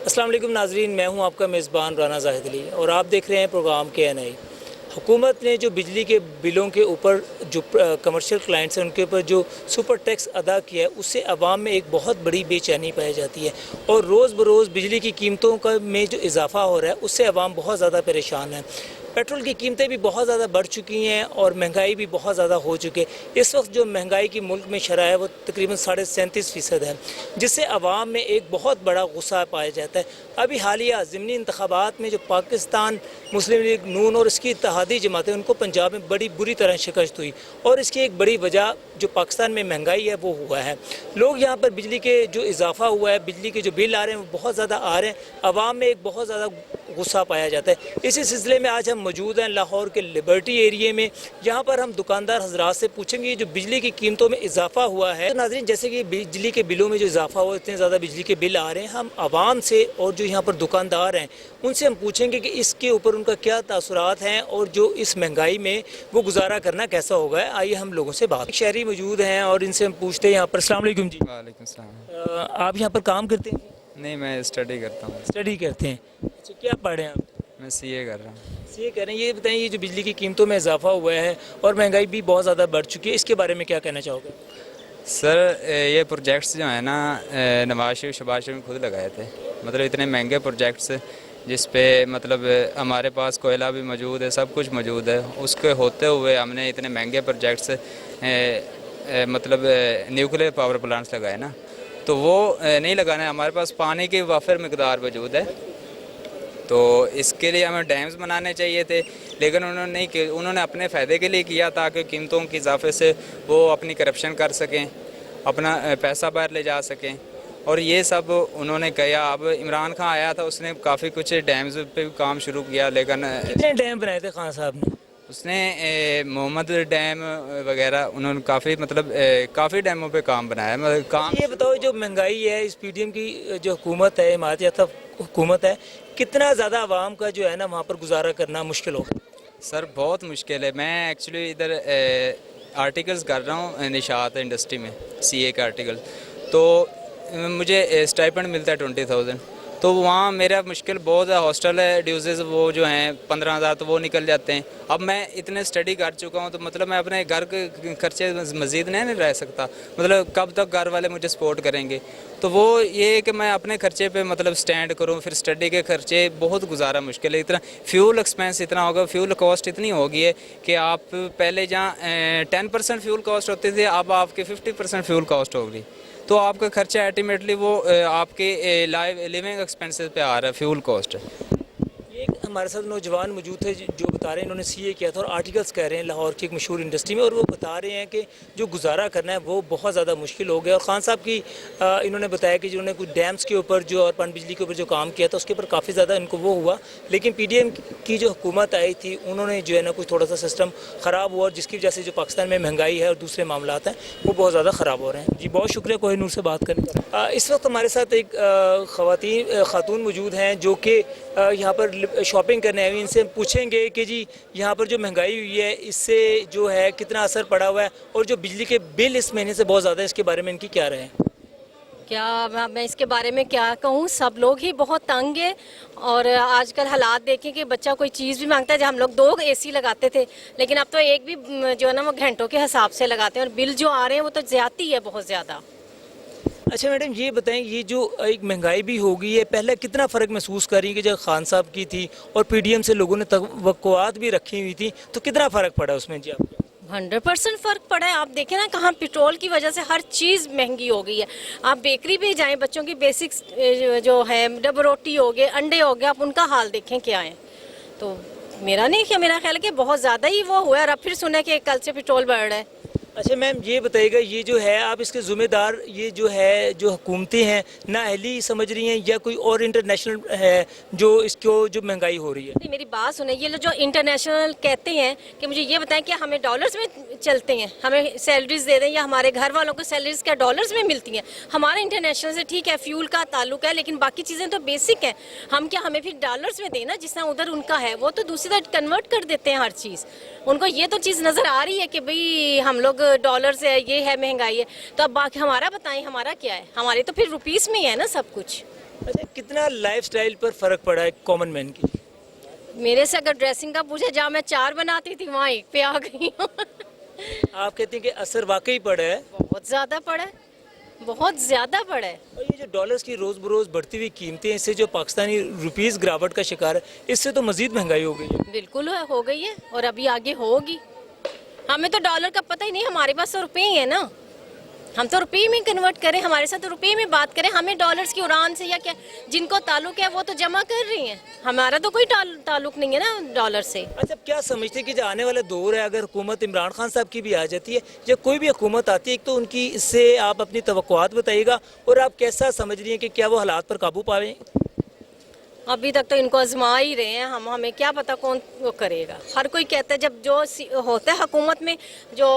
अस्सलाम वालेकुम नाज़रीन, मैं हूं आपका मेज़बान राना ज़ाहिद अली और आप देख रहे हैं प्रोग्राम KNI। हुकूमत ने जो बिजली के बिलों के ऊपर जो कमर्शियल क्लाइंट्स हैं उनके ऊपर जो सुपर टैक्स अदा किया है, उससे आवाम में एक बहुत बड़ी बेचैनी पाई जाती है और रोज़ बरोज़ बिजली की कीमतों का में जो इजाफ़ा हो रहा है उससे आवाम बहुत ज़्यादा परेशान है। पेट्रोल की कीमतें भी बहुत ज़्यादा बढ़ चुकी हैं और महंगाई भी बहुत ज़्यादा हो चुकी है। इस वक्त जो महंगाई की मुल्क में शरह है वो तकरीबन 37.5% है, जिससे आवाम में एक बहुत बड़ा गुस्सा पाया जाता है। अभी हालिया ज़िमनी इंतखाबात में जो पाकिस्तान मुस्लिम लीग नून और इसकी इत्तेहादी जमातें उनको पंजाब में बड़ी बुरी तरह शिकस्त हुई और इसकी एक बड़ी वजह जो पाकिस्तान में महंगाई है वो हुआ है। लोग यहाँ पर बिजली के जो इजाफ़ा हुआ है, बिजली के जो बिल आ रहे हैं वो बहुत ज़्यादा आ रहे हैं, आवाम में एक बहुत ज़्यादा गुस्सा पाया जाता है। इसी सिलसिले में आज हम मौजूद हैं लाहौर के लिबर्टी एरिया में। यहाँ पर हम दुकानदार हजरात से पूछेंगे जो बिजली की कीमतों में इजाफा हुआ है। तो नाज़रीन, जैसे कि बिजली के बिलों में जो इजाफा हुआ, इतने ज़्यादा बिजली के बिल आ रहे हैं, हम आवाम से और जो यहाँ पर दुकानदार हैं उनसे हम पूछेंगे कि इसके ऊपर उनका क्या तासुरात हैं और जो इस महंगाई में वो गुजारा करना कैसा होगा। आइए हम लोगों से बात। शहरी मौजूद हैं और इनसे हम पूछते हैं यहाँ पर। अस्सलाम वालेकुम जी। वालेकुम सलाम। आप यहाँ पर काम करते हैं? नहीं, मैं स्टडी करता हूँ। स्टडी करते हैं। अच्छा, क्या पढ़ रहे हैं आप? मैं सीए कर रहा हूँ। सीए कर रहे हैं। ये बताएं, ये जो बिजली की कीमतों में इजाफा हुआ है और महंगाई भी बहुत ज़्यादा बढ़ चुकी है, इसके बारे में क्या कहना चाहोगे? सर, ये प्रोजेक्ट्स जो है ना, नवाज शरीफ शहबाज शरीफ खुद लगाए थे। मतलब इतने महंगे प्रोजेक्ट्स जिस पे मतलब हमारे पास कोयला भी मौजूद है, सब कुछ मौजूद है, उसके होते हुए हमने इतने महंगे प्रोजेक्ट्स मतलब न्यूक्लियर पावर प्लांट्स लगाए ना, तो वो नहीं लगाना है। हमारे पास पानी की वाफिर मकदार मौजूद है, तो इसके लिए हमें डैम्स बनाने चाहिए थे, लेकिन उन्होंने नहीं किया। उन्होंने अपने फ़ायदे के लिए किया ताकि कीमतों के इजाफे से वो अपनी करप्शन कर सकें, अपना पैसा बाहर ले जा सकें, और ये सब उन्होंने किया। अब इमरान खान आया था, उसने काफ़ी कुछ डैम्स पे भी काम शुरू किया, लेकिन कितने डैम बनाए थे खान साहब ने? उसने मोहम्मद डैम वगैरह उन्होंने काफ़ी मतलब काफ़ी डैमों पे काम बनाया। मतलब काम। ये बताओ, जो महंगाई है, इस PDM की जो हुकूमत है, इमारती हुकूमत है, कितना ज़्यादा आवाम का जो है ना वहाँ पर गुजारा करना मुश्किल होगा? सर, बहुत मुश्किल है। मैं एक्चुअली इधर आर्टिकल्स कर रहा हूँ निशात इंडस्ट्री में, सीए का आर्टिकल, तो मुझे स्टाइपेंड मिलता है 20,000, तो वहाँ मेरा मुश्किल बहुत है। हॉस्टल है, ड्यूज़ेस वो जो हैं 15,000, तो वो निकल जाते हैं। अब मैं इतने स्टडी कर चुका हूँ, तो मतलब मैं अपने घर के खर्चे मज़ीद नहीं रह सकता। मतलब कब तक घर वाले मुझे सपोर्ट करेंगे? तो वो ये कि मैं अपने खर्चे पे मतलब स्टैंड करूँ, फिर स्टडी के खर्चे, बहुत गुजारा मुश्किल है। इतना फ्यूल एक्सपेंस इतना होगा, फ्यूल कॉस्ट इतनी होगी है कि आप पहले जहाँ 10% फ्यूल कॉस्ट होती थी, अब आपकी 50% फ्यूल कॉस्ट होगी, तो आपका खर्चा अल्टीमेटली वो आपके लिविंग एक्सपेंसेस पे आ रहा है, फ्यूल कॉस्ट। एक हमारे साथ नौजवान मौजूद थे जो बता रहे हैं, इन्होंने सीए किया था और आर्टिकल्स कह रहे हैं लाहौर की एक मशहूर इंडस्ट्री में, और वो बता रहे हैं कि जो गुजारा करना है वो बहुत ज़्यादा मुश्किल हो गया। और ख़ान साहब की इन्होंने बताया कि जिन्होंने कुछ डैम्स के ऊपर जो और पन बिजली के ऊपर जो काम किया था उसके ऊपर काफ़ी ज़्यादा इनको वो हुआ, लेकिन PDM की जो हुकूमत आई थी उन्होंने जो है ना कुछ थोड़ा सा सिस्टम ख़राब हुआ, और जिसकी वजह से जो पाकिस्तान में महंगाई है और दूसरे मामला हैं वो बहुत ज़्यादा ख़राब हो रहे हैं। जी, बहुत शुक्रिया कोहिनूर से बात करने का। इस वक्त हमारे साथ एक खातून मौजूद हैं जो कि यहाँ पर शॉपिंग करने आई हुई। इनसे पूछेंगे कि जी यहाँ पर जो महंगाई हुई है इससे जो है कितना असर पड़ा हुआ है, और जो बिजली के बिल इस महीने से बहुत ज़्यादा है, इसके बारे में इनकी क्या राय है? क्या मैं इसके बारे में क्या कहूँ, सब लोग ही बहुत तंग है। और आजकल हालात देखें कि बच्चा कोई चीज़ भी मांगता है, जब हम लोग 2 AC लगाते थे, लेकिन अब तो एक भी जो है ना वो घंटों के हिसाब से लगाते हैं, और बिल जो आ रहे हैं वो तो ज़्यादती है, बहुत ज़्यादा। अच्छा मैडम, ये बताएं, ये जो एक महंगाई भी हो गई है, पहले कितना फ़र्क महसूस कर रही है कि जब खान साहब की थी और PDM से लोगों ने तवक्कुआत भी रखी हुई थी, तो कितना फ़र्क पड़ा उसमें जी आपको? 100% फ़र्क पड़ा है। आप देखें ना, कहाँ पेट्रोल की वजह से हर चीज़ महंगी हो गई है। आप बेकरी पे जाएं, बच्चों की बेसिक्स जो है, डब रोटी हो गए, अंडे हो गए, आप उनका हाल देखें क्या है। तो मेरा ख्याल है कि बहुत ज़्यादा ही वो हुआ है। और अब फिर सुना कि कल से पेट्रोल बढ़ रहा है। अच्छा मैम, ये बताइएगा, ये जो है आप इसके ज़िम्मेदार ये जो है जो हुकूमतें हैं नाअहली समझ रही हैं या कोई और इंटरनेशनल है जो इसको जो महंगाई हो रही है? नहीं, मेरी बात सुने, ये लोग जो इंटरनेशनल कहते हैं कि मुझे ये बताएं कि हमें डॉलर्स में चलते हैं, हमें सैलरीज दे दें, या हमारे घर वालों को सैलरीज क्या डॉलर्स में मिलती हैं? हमारा इंटरनेशनल से ठीक है, फ्यूल का ताल्लुक है, लेकिन बाकी चीज़ें तो बेसिक हैं। हम क्या हमें फिर डॉलर्स में देना, जिस तरह उधर उनका है वो तो दूसरी तरह कन्वर्ट कर देते हैं हर चीज़। उनको ये तो चीज़ नज़र आ रही है कि भाई हम लोग डॉलर से ये है, महंगाई है, तो अब बाकी हमारा बताएं, हमारा क्या है? हमारे तो फिर रुपीस में ही है ना सब कुछ। अच्छा, कितना लाइफस्टाइल पर फ़र्क पड़ा है कॉमन मैन की? मेरे से अगर ड्रेसिंग का पूछे, जहाँ मैं 4 बनाती थी वहाँ 1 पे आ गई हूँ। आप कहते हैं कि असर वाकई पड़ा है। बहुत ज़्यादा पड़ा है, बहुत ज़्यादा पड़ा है। और ये जो डॉलर्स की रोज़ बरोज़ बढ़ती हुई कीमतें, इससे जो पाकिस्तानी रुपीस गिरावट का शिकार है, इससे तो मज़ीद महंगाई हो गई है। बिल्कुल हो गई है और अभी आगे होगी। हमें तो डॉलर का पता ही नहीं, हमारे पास तो रुपये ही है ना, हम तो रुपये में कन्वर्ट करें, हमारे साथ तो रुपये में बात करें। हमें डॉलर्स की उड़ान से या क्या, जिनको ताल्लुक है वो तो जमा कर रही हैं, हमारा तो कोई ताल्लुक नहीं है ना डॉलर से। अच्छा, अब क्या समझते हैं कि जो आने वाला दौर है, अगर हुकूमत इमरान खान साहब की भी आ जाती है या कोई भी हुकूमत आती है, एक तो उनकी इससे आप अपनी तवक्कुआत बताइएगा और आप कैसा समझ रही हैं कि क्या वो हालात पर काबू पाएं? अभी तक तो इनको आजमा ही रहे हैं, हमें क्या पता कौन वो करेगा। हर कोई कहता है, जब जो होता है हुकूमत में, जो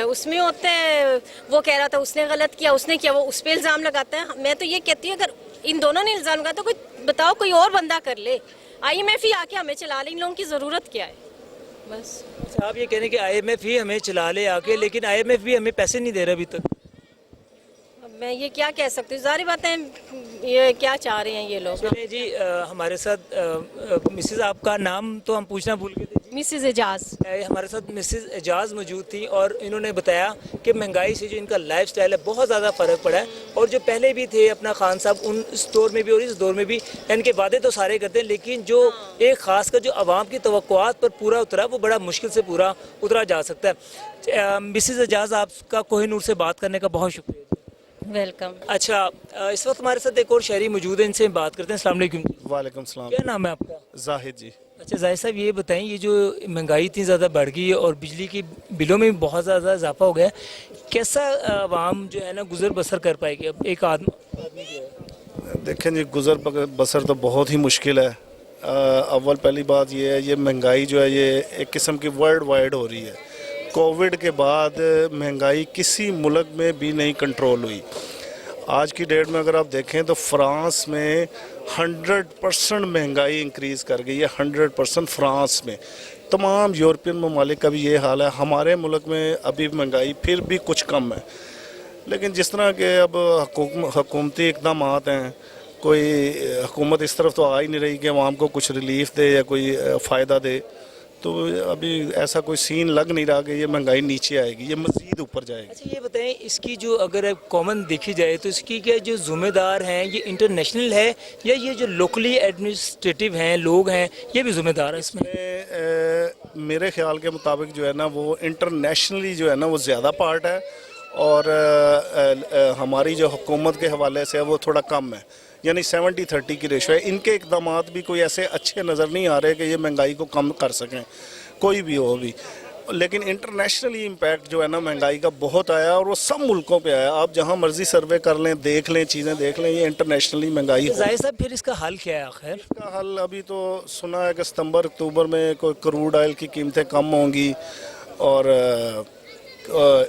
उसमें होता है, वो कह रहा था उसने गलत किया, उसने किया, वो उस पर इल्ज़ाम लगाता है। मैं तो ये कहती हूँ, अगर इन दोनों ने इल्ज़ाम लगाया तो कोई बताओ, कोई और बंदा कर ले। IMF ही आके हमें चला ले, इन लोगों की ज़रूरत क्या है बस। अच्छा, आप ये कह रहे हैं कि IMF ही हमें चला ले आके, लेकिन IMF भी हमें पैसे नहीं दे रहा अभी तक। अब मैं ये क्या कह सकती हूँ, सारी बातें ये क्या चाह रहे हैं ये लोग। चलिए जी, हमारे साथ मिसेस, आपका नाम तो हम पूछना भूल गए थे जी। मिसेस एजाज। हमारे साथ मिसेस एजाज मौजूद थी और इन्होंने बताया कि महंगाई से जो इनका लाइफस्टाइल है बहुत ज़्यादा फ़र्क पड़ा है, और जो पहले भी थे अपना खान साहब, उन इस दौर में भी और इस दौर में भी इनके वादे तो सारे करते हैं, लेकिन जो एक ख़ास कर जो आवाम की तवक्कुआत पर पूरा उतरा, वो बड़ा मुश्किल से पूरा उतरा जा सकता है। मिसेस एजाज, आपका कोहिनूर से बात करने का बहुत शुक्रिया। वेलकम। अच्छा, इस वक्त हमारे साथ एक और शहरी मौजूद है, इनसे बात करते हैं। अस्सलाम वालेकुम। वालेकुम सलाम। क्या नाम है आपका? जाहिद जी। अच्छा जाहिद साहब, ये बताएं, ये जो महंगाई इतनी ज़्यादा बढ़ गई है और बिजली की बिलों में भी बहुत ज़्यादा इजाफा हो गया है, कैसा आवाम जो है ना गुजर बसर कर पाएगी? अब एक आदमी जो है, देखें जी, गुजर बसर तो बहुत ही मुश्किल है। अव्वल पहली बात ये है, ये महंगाई जो है ये एक किस्म की वर्ल्ड वाइड हो रही है। कोविड के बाद महंगाई किसी मुल्क में भी नहीं कंट्रोल हुई। आज की डेट में अगर आप देखें तो फ्रांस में 100% महंगाई इंक्रीज़ कर गई है। 100% फ्रांस में। तमाम यूरोपियन ममालिक का भी ये हाल है। हमारे मुल्क में अभी महंगाई फिर भी कुछ कम है, लेकिन जिस तरह के अब हुकूमती इक़दाम हैं, कोई हुकूमत इस तरफ तो आ ही नहीं रही कि आवाम को कुछ रिलीफ दे या कोई फ़ायदा दे, तो अभी ऐसा कोई सीन लग नहीं रहा कि ये महंगाई नीचे आएगी, ये मज़ीद ऊपर जाएगी। अच्छा ये बताएं, इसकी जो अगर कॉमन देखी जाए तो इसकी क्या जो ज़िम्मेदार हैं, ये इंटरनेशनल है या ये जो लोकली एडमिनिस्ट्रेटिव हैं लोग हैं, ये भी ज़िम्मेदार है इसमें? मेरे ख्याल के मुताबिक जो है ना, वो इंटरनेशनली जो है ना वो ज़्यादा पार्ट है, और हमारी जो हुकूमत के हवाले से है वो थोड़ा कम है, यानी 70-30 की रेशो है। इनके इक़दाम भी कोई ऐसे अच्छे नज़र नहीं आ रहे कि ये महंगाई को कम कर सकें, कोई भी हो भी। लेकिन इंटरनेशनली इम्पैक्ट जो है ना महंगाई का बहुत आया, और वो सब मुल्कों पे आया। आप जहाँ मर्जी सर्वे कर लें, देख लें, चीज़ें देख लें, ये इंटरनेशनली महंगाई। जाहिद साहब, फिर इसका हल क्या है आखिर? इसका हल अभी तो सुना है कि सितंबर अक्टूबर में कोई क्रूड ऑयल की कीमतें कम होंगी, और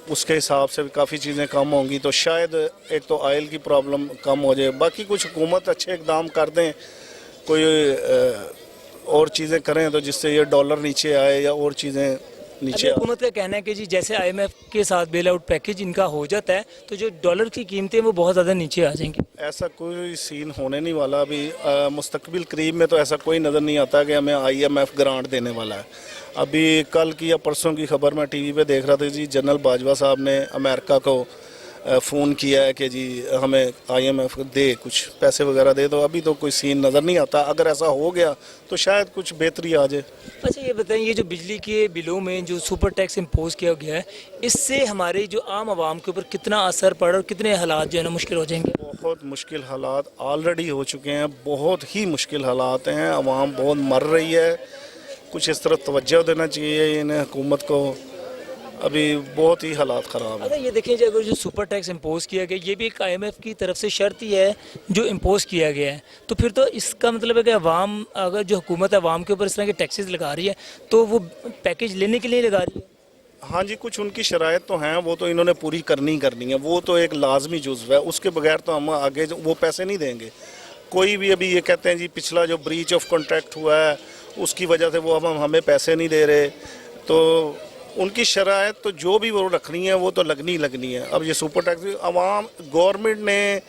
उसके हिसाब से भी काफ़ी चीज़ें कम होंगी, तो शायद एक तो ऑयल की प्रॉब्लम कम हो जाए। बाकी कुछ हुकूमत अच्छे इकदाम कर दें, कोई और चीज़ें करें तो जिससे ये डॉलर नीचे आए या और चीज़ें नीचे आए। हुकूमत का कहना है कि जी जैसे IMF के साथ बेल आउट पैकेज इनका हो जाता है तो जो डॉलर की कीमतें वो बहुत ज़्यादा नीचे आ जाएंगी। ऐसा कोई सीन होने नहीं वाला। अभी मुस्तकबिल करीब में तो ऐसा कोई नज़र नहीं आता कि हमें IMF ग्रांट देने वाला है। अभी कल की या परसों की खबर मैं टीवी पे देख रहा था जी, जनरल बाजवा साहब ने अमेरिका को फ़ोन किया है कि जी हमें IMF दे, कुछ पैसे वगैरह दे। तो अभी तो कोई सीन नज़र नहीं आता। अगर ऐसा हो गया तो शायद कुछ बेहतरी आ जाए। अच्छा ये बताएं, ये जो बिजली के बिलों में जो सुपर टैक्स इम्पोज किया गया है, इससे हमारे जो आम आवाम के ऊपर कितना असर पड़ा और कितने हालात जो है ना मुश्किल हो जाएंगे? बहुत मुश्किल हालात ऑलरेडी हो चुके हैं, बहुत ही मुश्किल हालात हैं। आवाम बहुत मर रही है। कुछ इस तरफ तवज्जो देना चाहिए इन्हें, हुकूमत को। अभी बहुत ही हालात ख़राब अच्छा है। ये देखिए, अगर जो सुपर टैक्स इम्पोज किया गया, ये भी एक IMF की तरफ से शर्त ही है जो इम्पोज किया गया है, तो फिर तो इसका मतलब है कि अवाम, अगर जो हुकूमत अवाम के ऊपर इस तरह के टैक्सेस लगा रही है तो वो पैकेज लेने के लिए लगा रही है। हाँ जी, कुछ उनकी शराइत तो हैं, वो तो इन्होंने पूरी करनी ही करनी है। वो तो एक लाजमी जुज़्व है, उसके बगैर तो हम आगे वो पैसे नहीं देंगे। कोई भी अभी ये कहते हैं जी पिछला जो ब्रीच ऑफ कॉन्ट्रैक्ट हुआ है उसकी वजह से वो अब हमें पैसे नहीं दे रहे, तो उनकी शराइत तो जो भी वो रखनी है वो तो लगनी है। अब ये सुपर टैक्स, अवाम गवर्नमेंट ने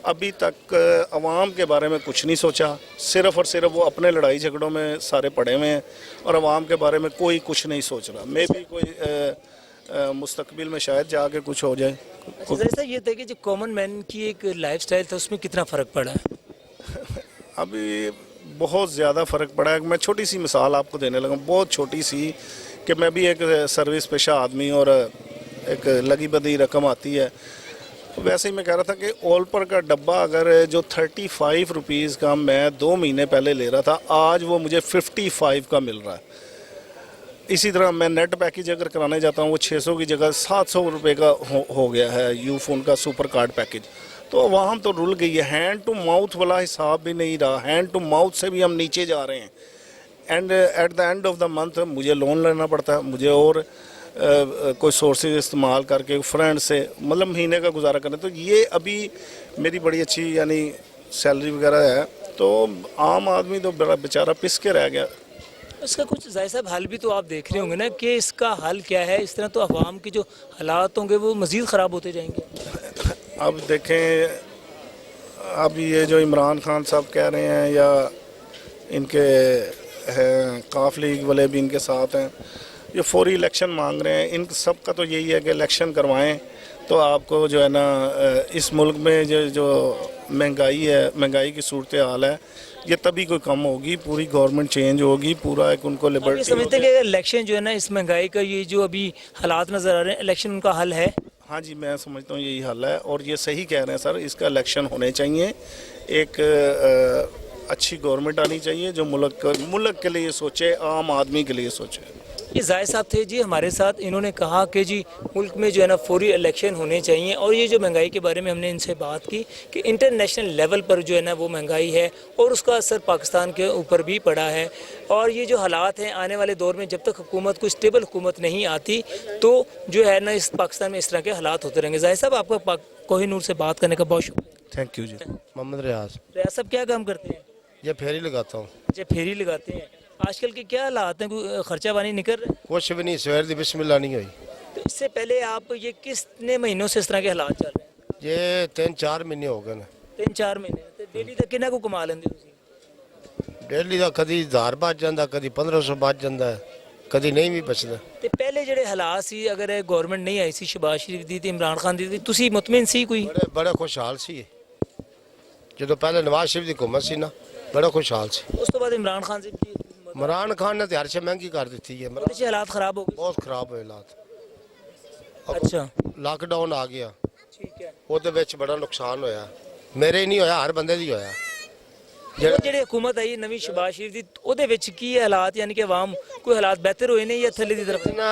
अभी तक अवाम के बारे में कुछ नहीं सोचा, सिर्फ़ और सिर्फ वो अपने लड़ाई झगड़ों में सारे पड़े हुए हैं और अवाम के बारे में कोई कुछ नहीं सोच रहा। मे भी कोई मुस्तकबिल में शायद जाके कुछ हो जाए। जैसा ये था कि जो कॉमन मैन की एक लाइफस्टाइल था उसमें कितना फ़र्क पड़ा है? अभी बहुत ज़्यादा फ़र्क पड़ा है। मैं छोटी सी मिसाल आपको देने लगा, बहुत छोटी सी, कि मैं भी एक सर्विस पेशा आदमी और एक लगी बदी रकम आती है। वैसे ही मैं कह रहा था कि ओलपर का डब्बा अगर जो 35 रुपीज़ का मैं 2 महीने पहले ले रहा था, आज वो मुझे 55 का मिल रहा है। इसी तरह मैं नेट पैकेज अगर कराने जाता हूँ वो 600 की जगह 700 रुपये का हो गया है यूफोन का सुपर कार्ड पैकेज। तो वहाँ तो रुल गई है। हैंड टू माउथ वाला हिसाब भी नहीं रहा, हैंड टू माउथ से भी हम नीचे जा रहे हैं। And at the end of the month मुझे लोन लेना पड़ता है, मुझे और कोई सोर्सेज इस्तेमाल करके फ्रेंड से मतलब महीने का गुजारा करें। तो ये अभी मेरी बड़ी अच्छी यानी सैलरी वगैरह है, तो आम आदमी तो बड़ा बेचारा पिस के रह गया। इसका कुछ जाहिर साहब हल भी तो आप देख रहे होंगे ना कि इसका हल क्या है? इस तरह तो अवाम के जो हालात होंगे वो मज़ीद ख़राब होते जाएंगे। अब देखें, अब ये जो इमरान खान साहब कह रहे हैं या इनके हैं काफ लीग वाले भी इनके साथ हैं, ये फौरी इलेक्शन मांग रहे हैं। इन सब का तो यही है कि इलेक्शन करवाएं तो आपको जो है ना इस मुल्क में जो महंगाई है, महंगाई की सूरत हाल है, ये तभी कोई कम होगी। पूरी गवर्नमेंट चेंज होगी, पूरा एक उनको लिबर्टी। समझते हैं कि अगर इलेक्शन जो है ना, इस महंगाई का ये जो अभी हालात नज़र आ रहे हैं, इलेक्शन उनका हल है? हाँ जी, मैं समझता हूँ यही हल है और ये सही कह रहे हैं सर। इसका इलेक्शन होने चाहिए, एक अच्छी गवर्नमेंट आनी चाहिए जो मुल्क के लिए सोचे, आम आदमी के लिए सोचे। ये जाहिर साहब थे जी हमारे साथ। इन्होंने कहा कि जी मुल्क में जो है ना फौरी इलेक्शन होने चाहिए। और ये जो महंगाई के बारे में हमने इनसे बात की कि इंटरनेशनल लेवल पर जो है ना वो महंगाई है और उसका असर पाकिस्तान के ऊपर भी पड़ा है। और ये जो हालात हैं आने वाले दौर में, जब तक हुकूमत कोई स्टेबल हुकूमत नहीं आती तो जो है ना इस पाकिस्तान में इस तरह के हालात होते रहेंगे। जाहिर साहब आपका कोहिनूर से बात करने का बहुत शुक्रिया। थैंक यू जी। मोहम्मद रियाज। रियाज साहब क्या काम करते हैं? ये फेरी लगाता हूँ। अच्छा, फेरी लगाते हैं। आजकल के क्या हालात हैं? कोई खर्चा पानी निकल रहा है? कुछ भी नहीं, सवेर दी बिस्मिल्लाह नहीं हुई। तो इससे पहले आप ये कितने महीनों से इस तरह के हालात चल रहे हैं? ये 3-4 महीने हो गए ने। 3-4 महीने। तो डेली तक कितना को कमा लेंगे तुम? डेली का कभी 1000 बच जाता, कभी 1500 बच जाता है, कभी नहीं भी बचता। ਤੇ ਪਹਿਲੇ ਜਿਹੜੇ ਹਾਲਾਤ ਸੀ, ਅਗਰ ਇਹ ਗਵਰਨਮੈਂਟ ਨਹੀਂ ਆਈ ਸੀ ਸ਼ਬਾਜ਼ ਸ਼ਰੀਫ ਦੀ ਤੇ ਇਮਰਾਨ ਖਾਨ ਦੀ, ਤੁਸੀਂ ਮੁਤਮਿਨ ਸੀ ਕੋਈ? बड़े खुशहाल सी जो पहले नवाज शरीफ की हुकूमत सी ना, बड़ा खुशहाल सी। ਉਸ ਤੋਂ ਬਾਅਦ ਇਮਰਾਨ ਖਾਨ से भी इमरान खान ने तो हर शे महंगी कर दी है। ਉਹਦੇ 'ਚ ਹਾਲਾਤ ਖਰਾਬ ਹੋ ਗਏ। बहुत खराब हुए हालात। अच्छा, लॉकडाउन आ गया, ठीक है। ਉਹਦੇ ਵਿੱਚ ਬੜਾ ਨੁਕਸਾਨ ਹੋਇਆ। ਮੇਰੇ ਨਹੀਂ ਹੋਇਆ, ਹਰ ਬੰਦੇ ਦੀ ਹੋਇਆ। ਉਹ ਜਿਹੜੀ ਹਕੂਮਤ ਆਈ ਨਵੀਂ ਸ਼ਬਾਜ਼ ਸ਼ਰੀਫ ਦੀ, ਉਹਦੇ ਵਿੱਚ ਕੀ ਹਾਲਾਤ, ਯਾਨੀ ਕਿ ਆਵਾਮ ਕੋਈ ਹਾਲਾਤ ਬਿਹਤਰ ਹੋਏ ਨੇ ਜਾਂ ਥੱਲੇ ਦੀ ਤਰਫ? ना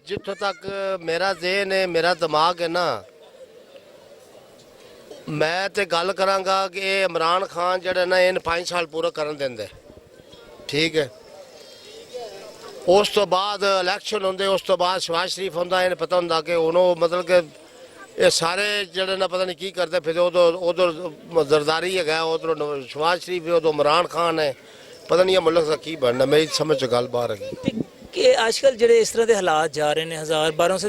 जितों तक मेरा ज़हन है, मेरा दिमाग है ना, मैं तो गल करांगा कि इमरान खान जड़ा ना इन 5 साल पूरा करन देंदे, ठीक है। उस तो बाद इलैक्शन होंदे, उस तो बाद शहबाज शरीफ होंदा, इन्हें पता होंदा कि उन्होंने मतलब कि ये सारे जड़े ना पता नहीं की करते फिर। उधर जरदारी है, उधर शहबाज शरीफ है, उधर इमरान खान है, पता नहीं ये मुल्क का की बनना। मेरी समझ च गल बाहर है ਕਿ ਅੱਜਕੱਲ ਜਿਹੜੇ ਇਸ ਤਰ੍ਹਾਂ ਦੇ ਹਾਲਾਤ ਜਾ ਰਹੇ ਨੇ, 1000-1200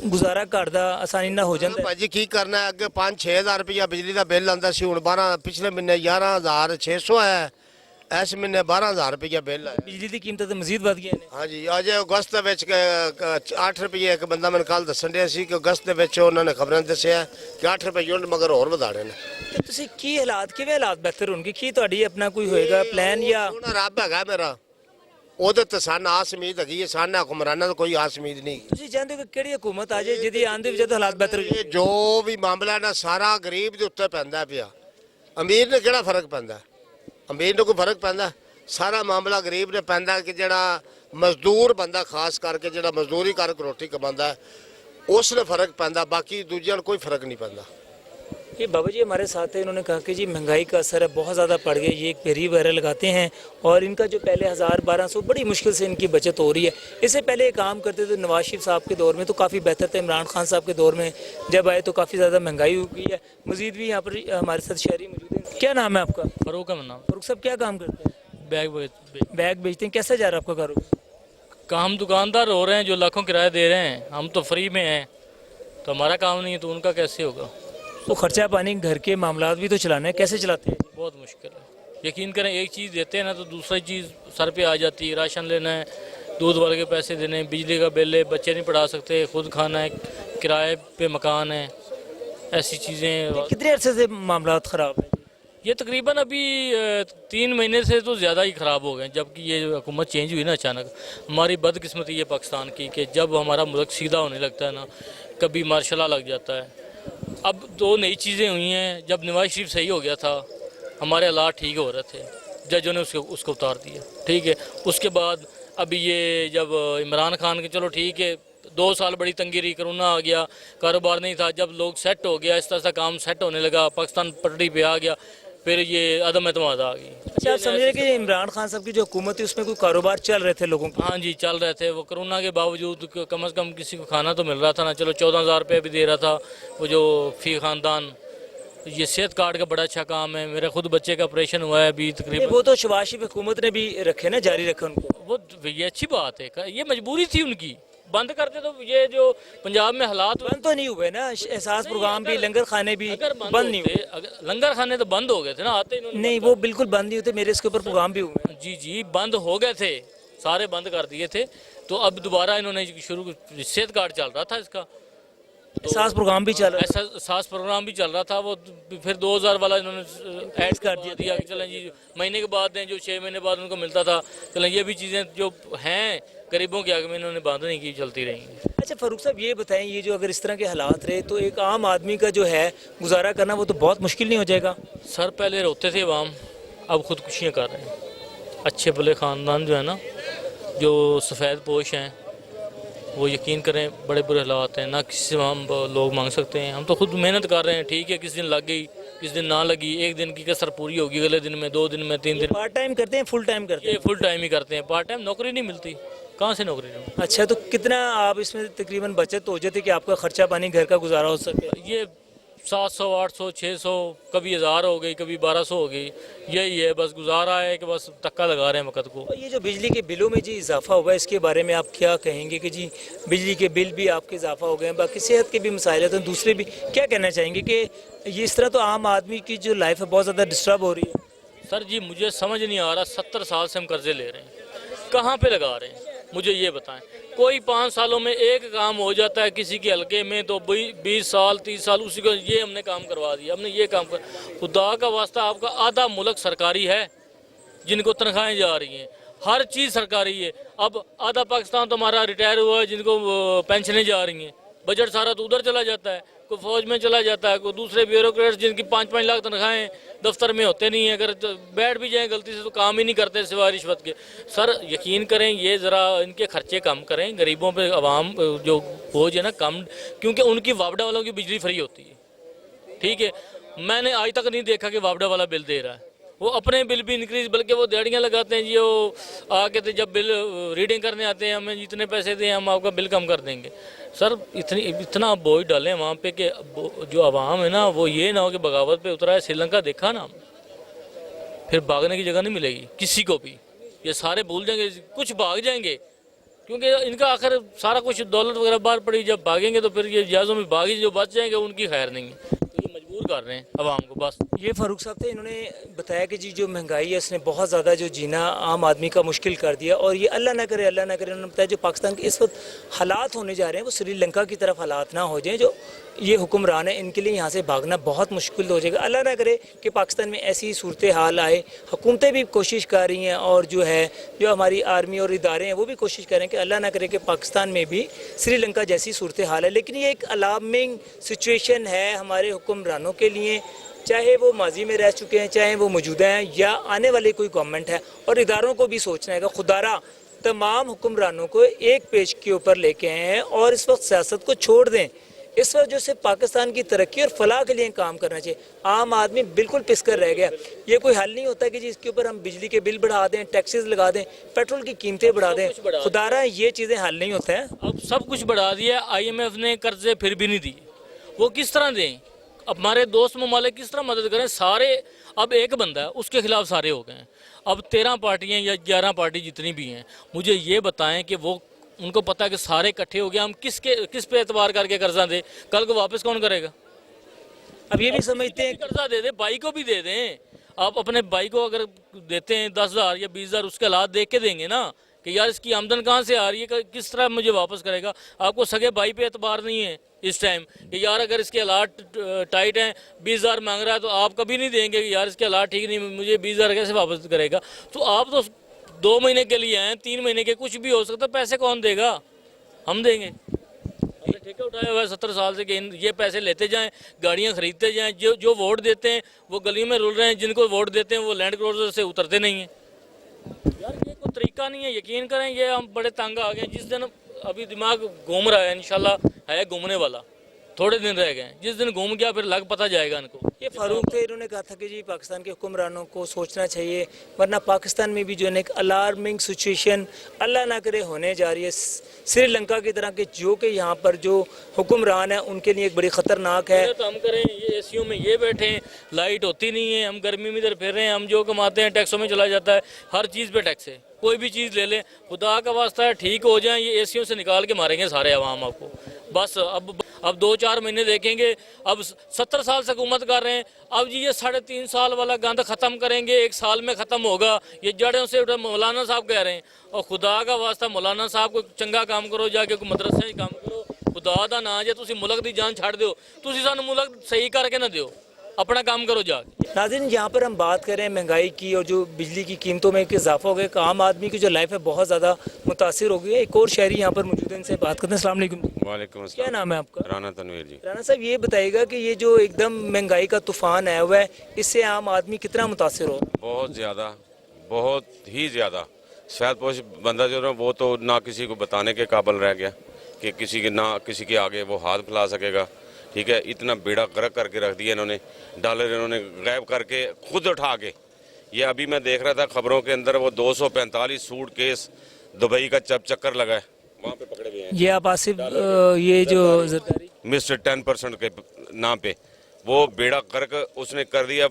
ਗੁਜ਼ਾਰਾ ਘਰ ਦਾ ਆਸਾਨੀ ਨਾਲ ਹੋ ਜਾਂਦਾ ਹੈ। भाजी की करना है? अगे 5-6 हज़ार रुपया बिजली का बिल आंदा सी, हुण 12 पिछले महीने 11,600 है, इस महीने 12,000 रुपया बिल आया। ਬਿਜਲੀ ਦੀ ਕੀਮਤਾਂ ਤਾਂ ਮਜ਼ੀਦ ਵੱਧ ਗਈਆਂ ਨੇ। हाँ जी, अज अगस्त के 8 रुपये एक बंदा मैंने कल दसन दिया सी कि अगस्त के उन्होंने खबरें दसिया कि 8 रुपये यूनिट मगर होर वधाड़े ने। ਤੇ ਤੁਸੀਂ ਕੀ ਹਾਲਾਤ, ਕਿਵੇਂ ਹਾਲਾਤ ਬਿਹਤਰ ਹੋਣਗੇ? ਕੀ ਤੁਹਾਡੀ ਆਪਣਾ ਕੋਈ ਹੋਏਗਾ ਪਲਾਨ ਜਾਂ? ਹੁਣ ਰੱਬ ਹੈਗਾ ਮੇਰਾ, ਉਹਦੇ ਤੇ ਸਾਨੂੰ ਆਸ ਉਮੀਦ ਹੈਗੀ ਹੈ। ਸਾਨੂੰ ਹੁਕਮਰਾਨਾਂ ਤੋਂ ਕੋਈ ਆਸ ਉਮੀਦ ਨਹੀਂ। ਤੁਸੀਂ ਚਾਹੁੰਦੇ ਹੋ ਕਿ ਕਿਹੜੀ ਹੁਕੂਮਤ ਆ ਜਾਏ ਜਿਹਦੀ ਆਂਦੇ ਵਿੱਚ ਹਾਲਾਤ ਬਿਹਤਰ ਹੋ ਜਾਣ? ਇਹ ਜੋ ਵੀ ਮਾਮਲਾ ਨਾ ਸਾਰਾ ਗਰੀਬ ਦੇ ਉੱਤੇ ਪੈਂਦਾ ਪਿਆ। ਅਮੀਰ ਨੇ ਕਿਹੜਾ ਫਰਕ ਪੈਂਦਾ? ਅਮੀਰ ਨੂੰ ਕੋਈ ਫਰਕ ਪੈਂਦਾ? ਸਾਰਾ ਮਾਮਲਾ ਗਰੀਬ ਨੇ ਪੈਂਦਾ ਕਿ ਜਿਹੜਾ ਮਜ਼ਦੂਰ ਬੰਦਾ, ਖਾਸ ਕਰਕੇ ਜਿਹੜਾ ਮਜ਼ਦੂਰੀ ਕਰਕੇ ਰੋਟੀ ਕਮਾਉਂਦਾ, ਉਸ ਨੇ ਫਰਕ ਪੈਂਦਾ। ਬਾਕੀ ਦੂਜਿਆਂ ਨੂੰ ਕੋਈ ਫਰਕ ਨਹੀਂ ਪੈਂਦਾ। ये बाबा जी हमारे साथ है, इन्होंने कहा कि जी महंगाई का असर है बहुत ज़्यादा पड़ गया। ये एक पेरी वगैरह लगाते हैं और इनका जो पहले 1000-1200 बड़ी मुश्किल से इनकी बचत हो रही है। इससे पहले ये काम करते थे नवाज शरीफ साहब के दौर में तो काफ़ी बेहतर था। इमरान खान साहब के दौर में जब आए तो काफ़ी ज़्यादा महंगाई हो गई है। मज़ीद भी यहाँ पर हमारे साथ शहरी मौजूद हैं। क्या नाम है आपका? फरूक है नाम। फरूक साहब क्या काम करते हैं? बैग बेचते हैं। कैसा जा रहा है आपका कारोबार? का हम दुकानदार हो रहे हैं जो लाखों किराया दे रहे हैं, हम तो फ्री में हैं, तो हमारा काम नहीं है, तो उनका कैसे होगा? तो खर्चा पानी घर के मामला भी तो चलाना है, कैसे चलाते हैं? बहुत मुश्किल है। यकीन करें, एक चीज़ देते हैं ना तो दूसरी चीज़ सर पे आ जाती है। राशन लेना है, दूध वाले के पैसे देने हैं, बिजली का बिल है, बच्चे नहीं पढ़ा सकते, खुद खाना है, किराए पे मकान है, ऐसी चीज़ें। कितने अरसे से मामला ख़राब है? ये तकरीबन अभी 3 महीने से तो ज़्यादा ही ख़राब हो गए। जबकि ये हुकूमत चेंज हुई ना अचानक, हमारी बदकिस्मती है पाकिस्तान की कि जब हमारा मुल्क सीधा होने लगता है ना, कभी मार्शल लॉ लग जाता है। अब 2 नई चीज़ें हुई हैं। जब नवाज शरीफ सही हो गया था, हमारे हालात ठीक हो रहे थे, जजों ने उसको उतार दिया, ठीक है। उसके बाद अभी ये जब इमरान खान के, चलो ठीक है, 2 साल बड़ी तंगी रही, कोरोना आ गया, कारोबार नहीं था। जब लोग सेट हो गया, इस तरह से काम सेट होने लगा, पाकिस्तान पटड़ी पे आ गया, फिर ये अदम एतमाद आ गई। अच्छा, आप समझ रहे कि इमरान खान साहब की जो हुकूमत थी उसमें कोई कारोबार चल रहे थे लोगों के? हाँ जी, चल रहे थे। वो कोरोना के बावजूद कम से कम किसी को खाना तो मिल रहा था ना। चलो 14,000 रुपये भी दे रहा था वो जो फी ख़ानदान। ये सेहत कार्ड का बड़ा अच्छा काम है। मेरे खुद बच्चे का ऑपरेशन हुआ है अभी तकरीबन। वो तो शहबाज शरीफ हुकूमत ने भी रखे ना, जारी रखे उनको। वो ये अच्छी बात है, ये मजबूरी थी उनकी। बंद करते तो ये जो पंजाब में हालात बंद तो नहीं हुए ना, एहसास प्रोग्राम भी, लंगर खाने भी अगर बंद नहीं हुए। अगर लंगर खाने तो बंद हो गए थे ना, आते इन्होंने। नहीं, वो बिल्कुल बंद नहीं होते, मेरे इसके ऊपर प्रोग्राम भी हुए। जी जी, बंद हो गए थे, सारे बंद कर दिए थे। तो अब दोबारा इन्होंने शुरू, सेहत कार्ड चल रहा था इसका, एहसास प्रोग्राम भी चल रहा है। ऐसा सास प्रोग्राम भी चल रहा था। वो फिर 2000 वाला इन्होंने ऐड कर दिया कि चलें जी महीने के बाद दें, जो 6 महीने बाद उनको मिलता था। चलें, ये भी चीज़ें जो हैं गरीबों के आगे में इन्होंने बंद नहीं की, चलती रहेंगी। अच्छा फारूक साहब, ये बताएं, ये जो अगर इस तरह के हालात रहे तो एक आम आदमी का जो है गुजारा करना वो तो बहुत मुश्किल नहीं हो जाएगा? सर पहले रोते थे अवाम, अब खुदकुशियाँ कर रहे हैं। अच्छे भले ख़ानदान जो है ना, जो सफ़ेद पोश हैं, वो यकीन करें बड़े बुरे हालात हैं। ना किसी से हम लोग मांग सकते हैं। हम तो खुद मेहनत कर रहे हैं, ठीक है, किस दिन लग गई, किस दिन ना लगी, एक दिन की कसर पूरी होगी, अगले दिन में, 2 दिन में, 3 दिन। पार्ट टाइम करते हैं, फुल टाइम करते ये हैं? फुल टाइम ही करते हैं। पार्ट टाइम नौकरी नहीं मिलती, कहाँ से नौकरी मिलती? अच्छा, तो कितना आप इसमें तकरीबन बचत हो जाती कि आपका खर्चा पानी घर का गुजारा हो सके? ये 700, 800, 600, कभी 1000 हो गई, कभी 1200 हो गई। यही है, बस गुजारा है कि बस धक्का लगा रहे हैं वक़्त को। और ये जो बिजली के बिलों में जी इजाफा हुआ है, इसके बारे में आप क्या कहेंगे कि जी बिजली के बिल भी आपके इजाफा हो गए हैं, बाकी सेहत के भी मसाइल हैं, तो दूसरे भी क्या कहना चाहेंगे कि ये इस तरह तो आम आदमी की जो लाइफ है बहुत ज़्यादा डिस्टर्ब हो रही है? सर जी, मुझे समझ नहीं आ रहा, 70 साल से हम कर्जे ले रहे हैं, कहाँ पे लगा रहे हैं, मुझे ये बताएं। कोई 5 सालों में एक काम हो जाता है किसी के हल्के में, तो 20 साल 30 साल उसी को ये हमने काम करवा दिया, हमने ये काम कर। खुदा का वास्ता, आपका आधा मुल्क सरकारी है, जिनको तनख्वाहें जा रही हैं, हर चीज़ सरकारी है। अब आधा पाकिस्तान तो हमारा रिटायर हुआ है, जिनको पेंशनें जा रही हैं, बजट सारा तो उधर चला जाता है, कोई फौज में चला जाता है, कोई दूसरे ब्यूरोक्रेट्स जिनकी 5-5 लाख तनख्वाहें दफ्तर में होते नहीं है, अगर तो बैठ भी जाएं गलती से तो काम ही नहीं करते सिवाय रिश्वत के। सर यकीन करें, ये ज़रा इनके खर्चे कम करें, गरीबों पे आवाम जो बोझ है ना कम, क्योंकि उनकी वापडा वालों की बिजली फ्री होती है, ठीक है। मैंने आज तक नहीं देखा कि वापडा वाला बिल दे रहा है। वो अपने बिल भी इंक्रीज, बल्कि वो दिहाड़ियाँ लगाते हैं जी, वो आके तो जब बिल रीडिंग करने आते हैं, हमें जितने पैसे दें हम आपका बिल कम कर देंगे। सर इतना बोझ डालें वहाँ पे कि जो आवाम है ना, वो ये ना हो कि बगावत पे उतरा है। श्रीलंका देखा ना, फिर भागने की जगह नहीं मिलेगी किसी को भी। ये सारे भूल जाएंगे, कुछ भाग जाएंगे, क्योंकि इनका आखिर सारा कुछ दौलत वगैरह बाहर पड़ी। जब भागेंगे तो फिर ये जहाज़ों में भागी जो बच जाएंगे उनकी खैर नहीं है। कर रहे हैं आवाम को बस। ये फारूक साहब थे, इन्होंने बताया कि जी जो महंगाई है उसने बहुत ज़्यादा जो जीना आम आदमी का मुश्किल कर दिया, और ये अल्लाह ना करे उन्होंने बताया जो पाकिस्तान के इस वक्त हालात होने जा रहे हैं वो श्रीलंका की तरफ हालात ना हो जाएं। जो ये हुक्मरान है इनके लिए यहाँ से भागना बहुत मुश्किल हो जाएगा। अल्लाह ना करे कि पाकिस्तान में ऐसी सूरत हाल आए। हुकूमतें भी कोशिश कर रही हैं, और जो है जो हमारी आर्मी और इदारे हैं वो भी कोशिश कर रहे हैं कि अल्लाह ना करे कि पाकिस्तान में भी श्रीलंका जैसी सूरत हाल है। लेकिन ये एक अलार्मिंग सिचुएशन है हमारे हुक्मरानों के लिए, चाहे वो माजी में रह चुके हैं, चाहे वो मौजूदा हैं, या आने वाली कोई गवर्नमेंट है। और इदारों को भी सोचना है कि खुदारा तमाम हुक्मरानों को एक पेज के ऊपर लेके आए हैं और इस वक्त सियासत को छोड़ दें। इस वक्त जो सिर्फ पाकिस्तान की तरक्की और फलाह के लिए काम करना चाहिए। आम आदमी बिल्कुल पिस कर रह गया। ये कोई हल नहीं होता कि जी इसके ऊपर हम बिजली के बिल बढ़ा दें, टैक्सेस लगा दें, पेट्रोल की कीमतें बढ़ा दें। खुदारा ये चीज़ें हल नहीं होता है। अब सब कुछ बढ़ा दिया, IMF ने कर्जे फिर भी नहीं दिए, वो किस तरह दें? अब हमारे दोस्त ममालिक किस तरह मदद करें? सारे, अब एक बंदा है उसके खिलाफ सारे हो गए हैं। अब 13 पार्टियाँ या 11 पार्टी जितनी भी हैं, मुझे ये बताएं कि वो उनको पता है कि सारे इकट्ठे हो गए, हम किस पे एतबार करके कर्जा दें? कल को वापस कौन करेगा? अब ये भी समझते हैं कर्जा दे दें, भाई को भी दे दें। आप अपने भाई को अगर देते हैं 10,000 या 20,000, उसके हालात देख के देंगे ना कि यार इसकी आमदन कहाँ से आ रही है, किस तरह मुझे वापस करेगा। आपको सगे भाई पे एतबार नहीं है इस टाइम कि यार अगर इसके हालात टाइट हैं, 20,000 मांग रहा है, तो आप कभी नहीं देंगे कि यार इसके हालात ठीक नहीं, मुझे 20,000 कैसे वापस करेगा। तो आप तो 2 महीने के लिए हैं, 3 महीने के, कुछ भी हो सकता है, पैसे कौन देगा? हम देंगे। हमने ठेका उठाया हुआ है 70 साल से कि ये पैसे लेते जाएं, गाड़ियां खरीदते जाएं। जो वोट देते हैं वो गलियों में रुल रहे हैं, जिनको वोट देते हैं वो लैंड क्रूजर से उतरते नहीं हैं। यार ये कोई तरीका नहीं है, यकीन करें ये हम बड़े तंग आ गए हैं। जिस दिन अभी दिमाग घूम रहा है, इंशाल्लाह है घूमने वाला, थोड़े दिन रह गए, जिस दिन घूम गया फिर लग पता जाएगा इनको। ये फारूक थे, इन्होंने कहा था कि जी पाकिस्तान के हुक्मरानों को सोचना चाहिए, वरना पाकिस्तान में भी जो है एक अलार्मिंग सिचुएशन अल्लाह ना करे होने जा रही है। श्रीलंका की तरह के जो कि यहाँ पर जो हुक्मरान है उनके लिए एक बड़ी ख़तरनाक है। तो हम करें ये एसीओ में ये बैठे हैं, लाइट होती नहीं है, हम गर्मी में इधर फिर रहे हैं, हम जो कमाते हैं टैक्सों में चला जाता है, हर चीज़ पे टैक्स है। कोई भी चीज़ ले लें, खुदा का वास्ता है ठीक हो जाए, ये एसीओ से निकाल के मारेंगे सारे अवाम आपको। बस अब 2-4 महीने देखेंगे। अब 70 साल से हुकूमत कर रहे हैं, अब जी ये 3.5 साल वाला गंद ख़त्म करेंगे, 1 साल में ख़त्म होगा, ये जड़ों से उठा। मौलाना साहब कह रहे हैं, और खुदा का वास्ता मौलाना साहब को चंगा काम करो, जाके कोई मदरसे काम करो, खुदा दा ना जे तुसी मुल्क दी जान छाड़ दो, तुसी सानू मुल्क सही करके ना दियो, अपना काम करो जाके। नाज़रीन, यहाँ पर हम बात कर रहे हैं महंगाई की और जो बिजली की कीमतों में इजाफा हो गया, कि आम आदमी की जो लाइफ है बहुत ज़्यादा मुतासिर हो गई है। एक और शहरी यहाँ पर मौजूद है, इनसे बात करते हैं। अस्सलाम वालेकुम। वालेकुम अस्सलाम। क्या नाम है आपका? राना तनवीर जी। राना साहब, ये बताइएगा कि ये जो एकदम महंगाई का तूफान आया हुआ है, इससे आम आदमी कितना मुतासिर हो? बहुत ज़्यादा, बहुत ही ज़्यादा। शायद पोश बंदा जो है वो तो ना किसी को बताने के काबिल रह गया कि किसी के आगे वो हाथ फैला सकेगा। ठीक है, इतना बेड़ा गर्क करके रख दिया इन्होंने। डॉलर इन्होंने गायब करके खुद उठा के, ये अभी मैं देख रहा था खबरों के अंदर, वो 245 सूट केस दुबई का चक्कर लगा है, वहाँ पे पकड़े गए हैं। ये आप आसिफ, ये जो जरदारी मिस्टर 10% के नाम पे वो बेड़ा गर्क उसने कर दिया।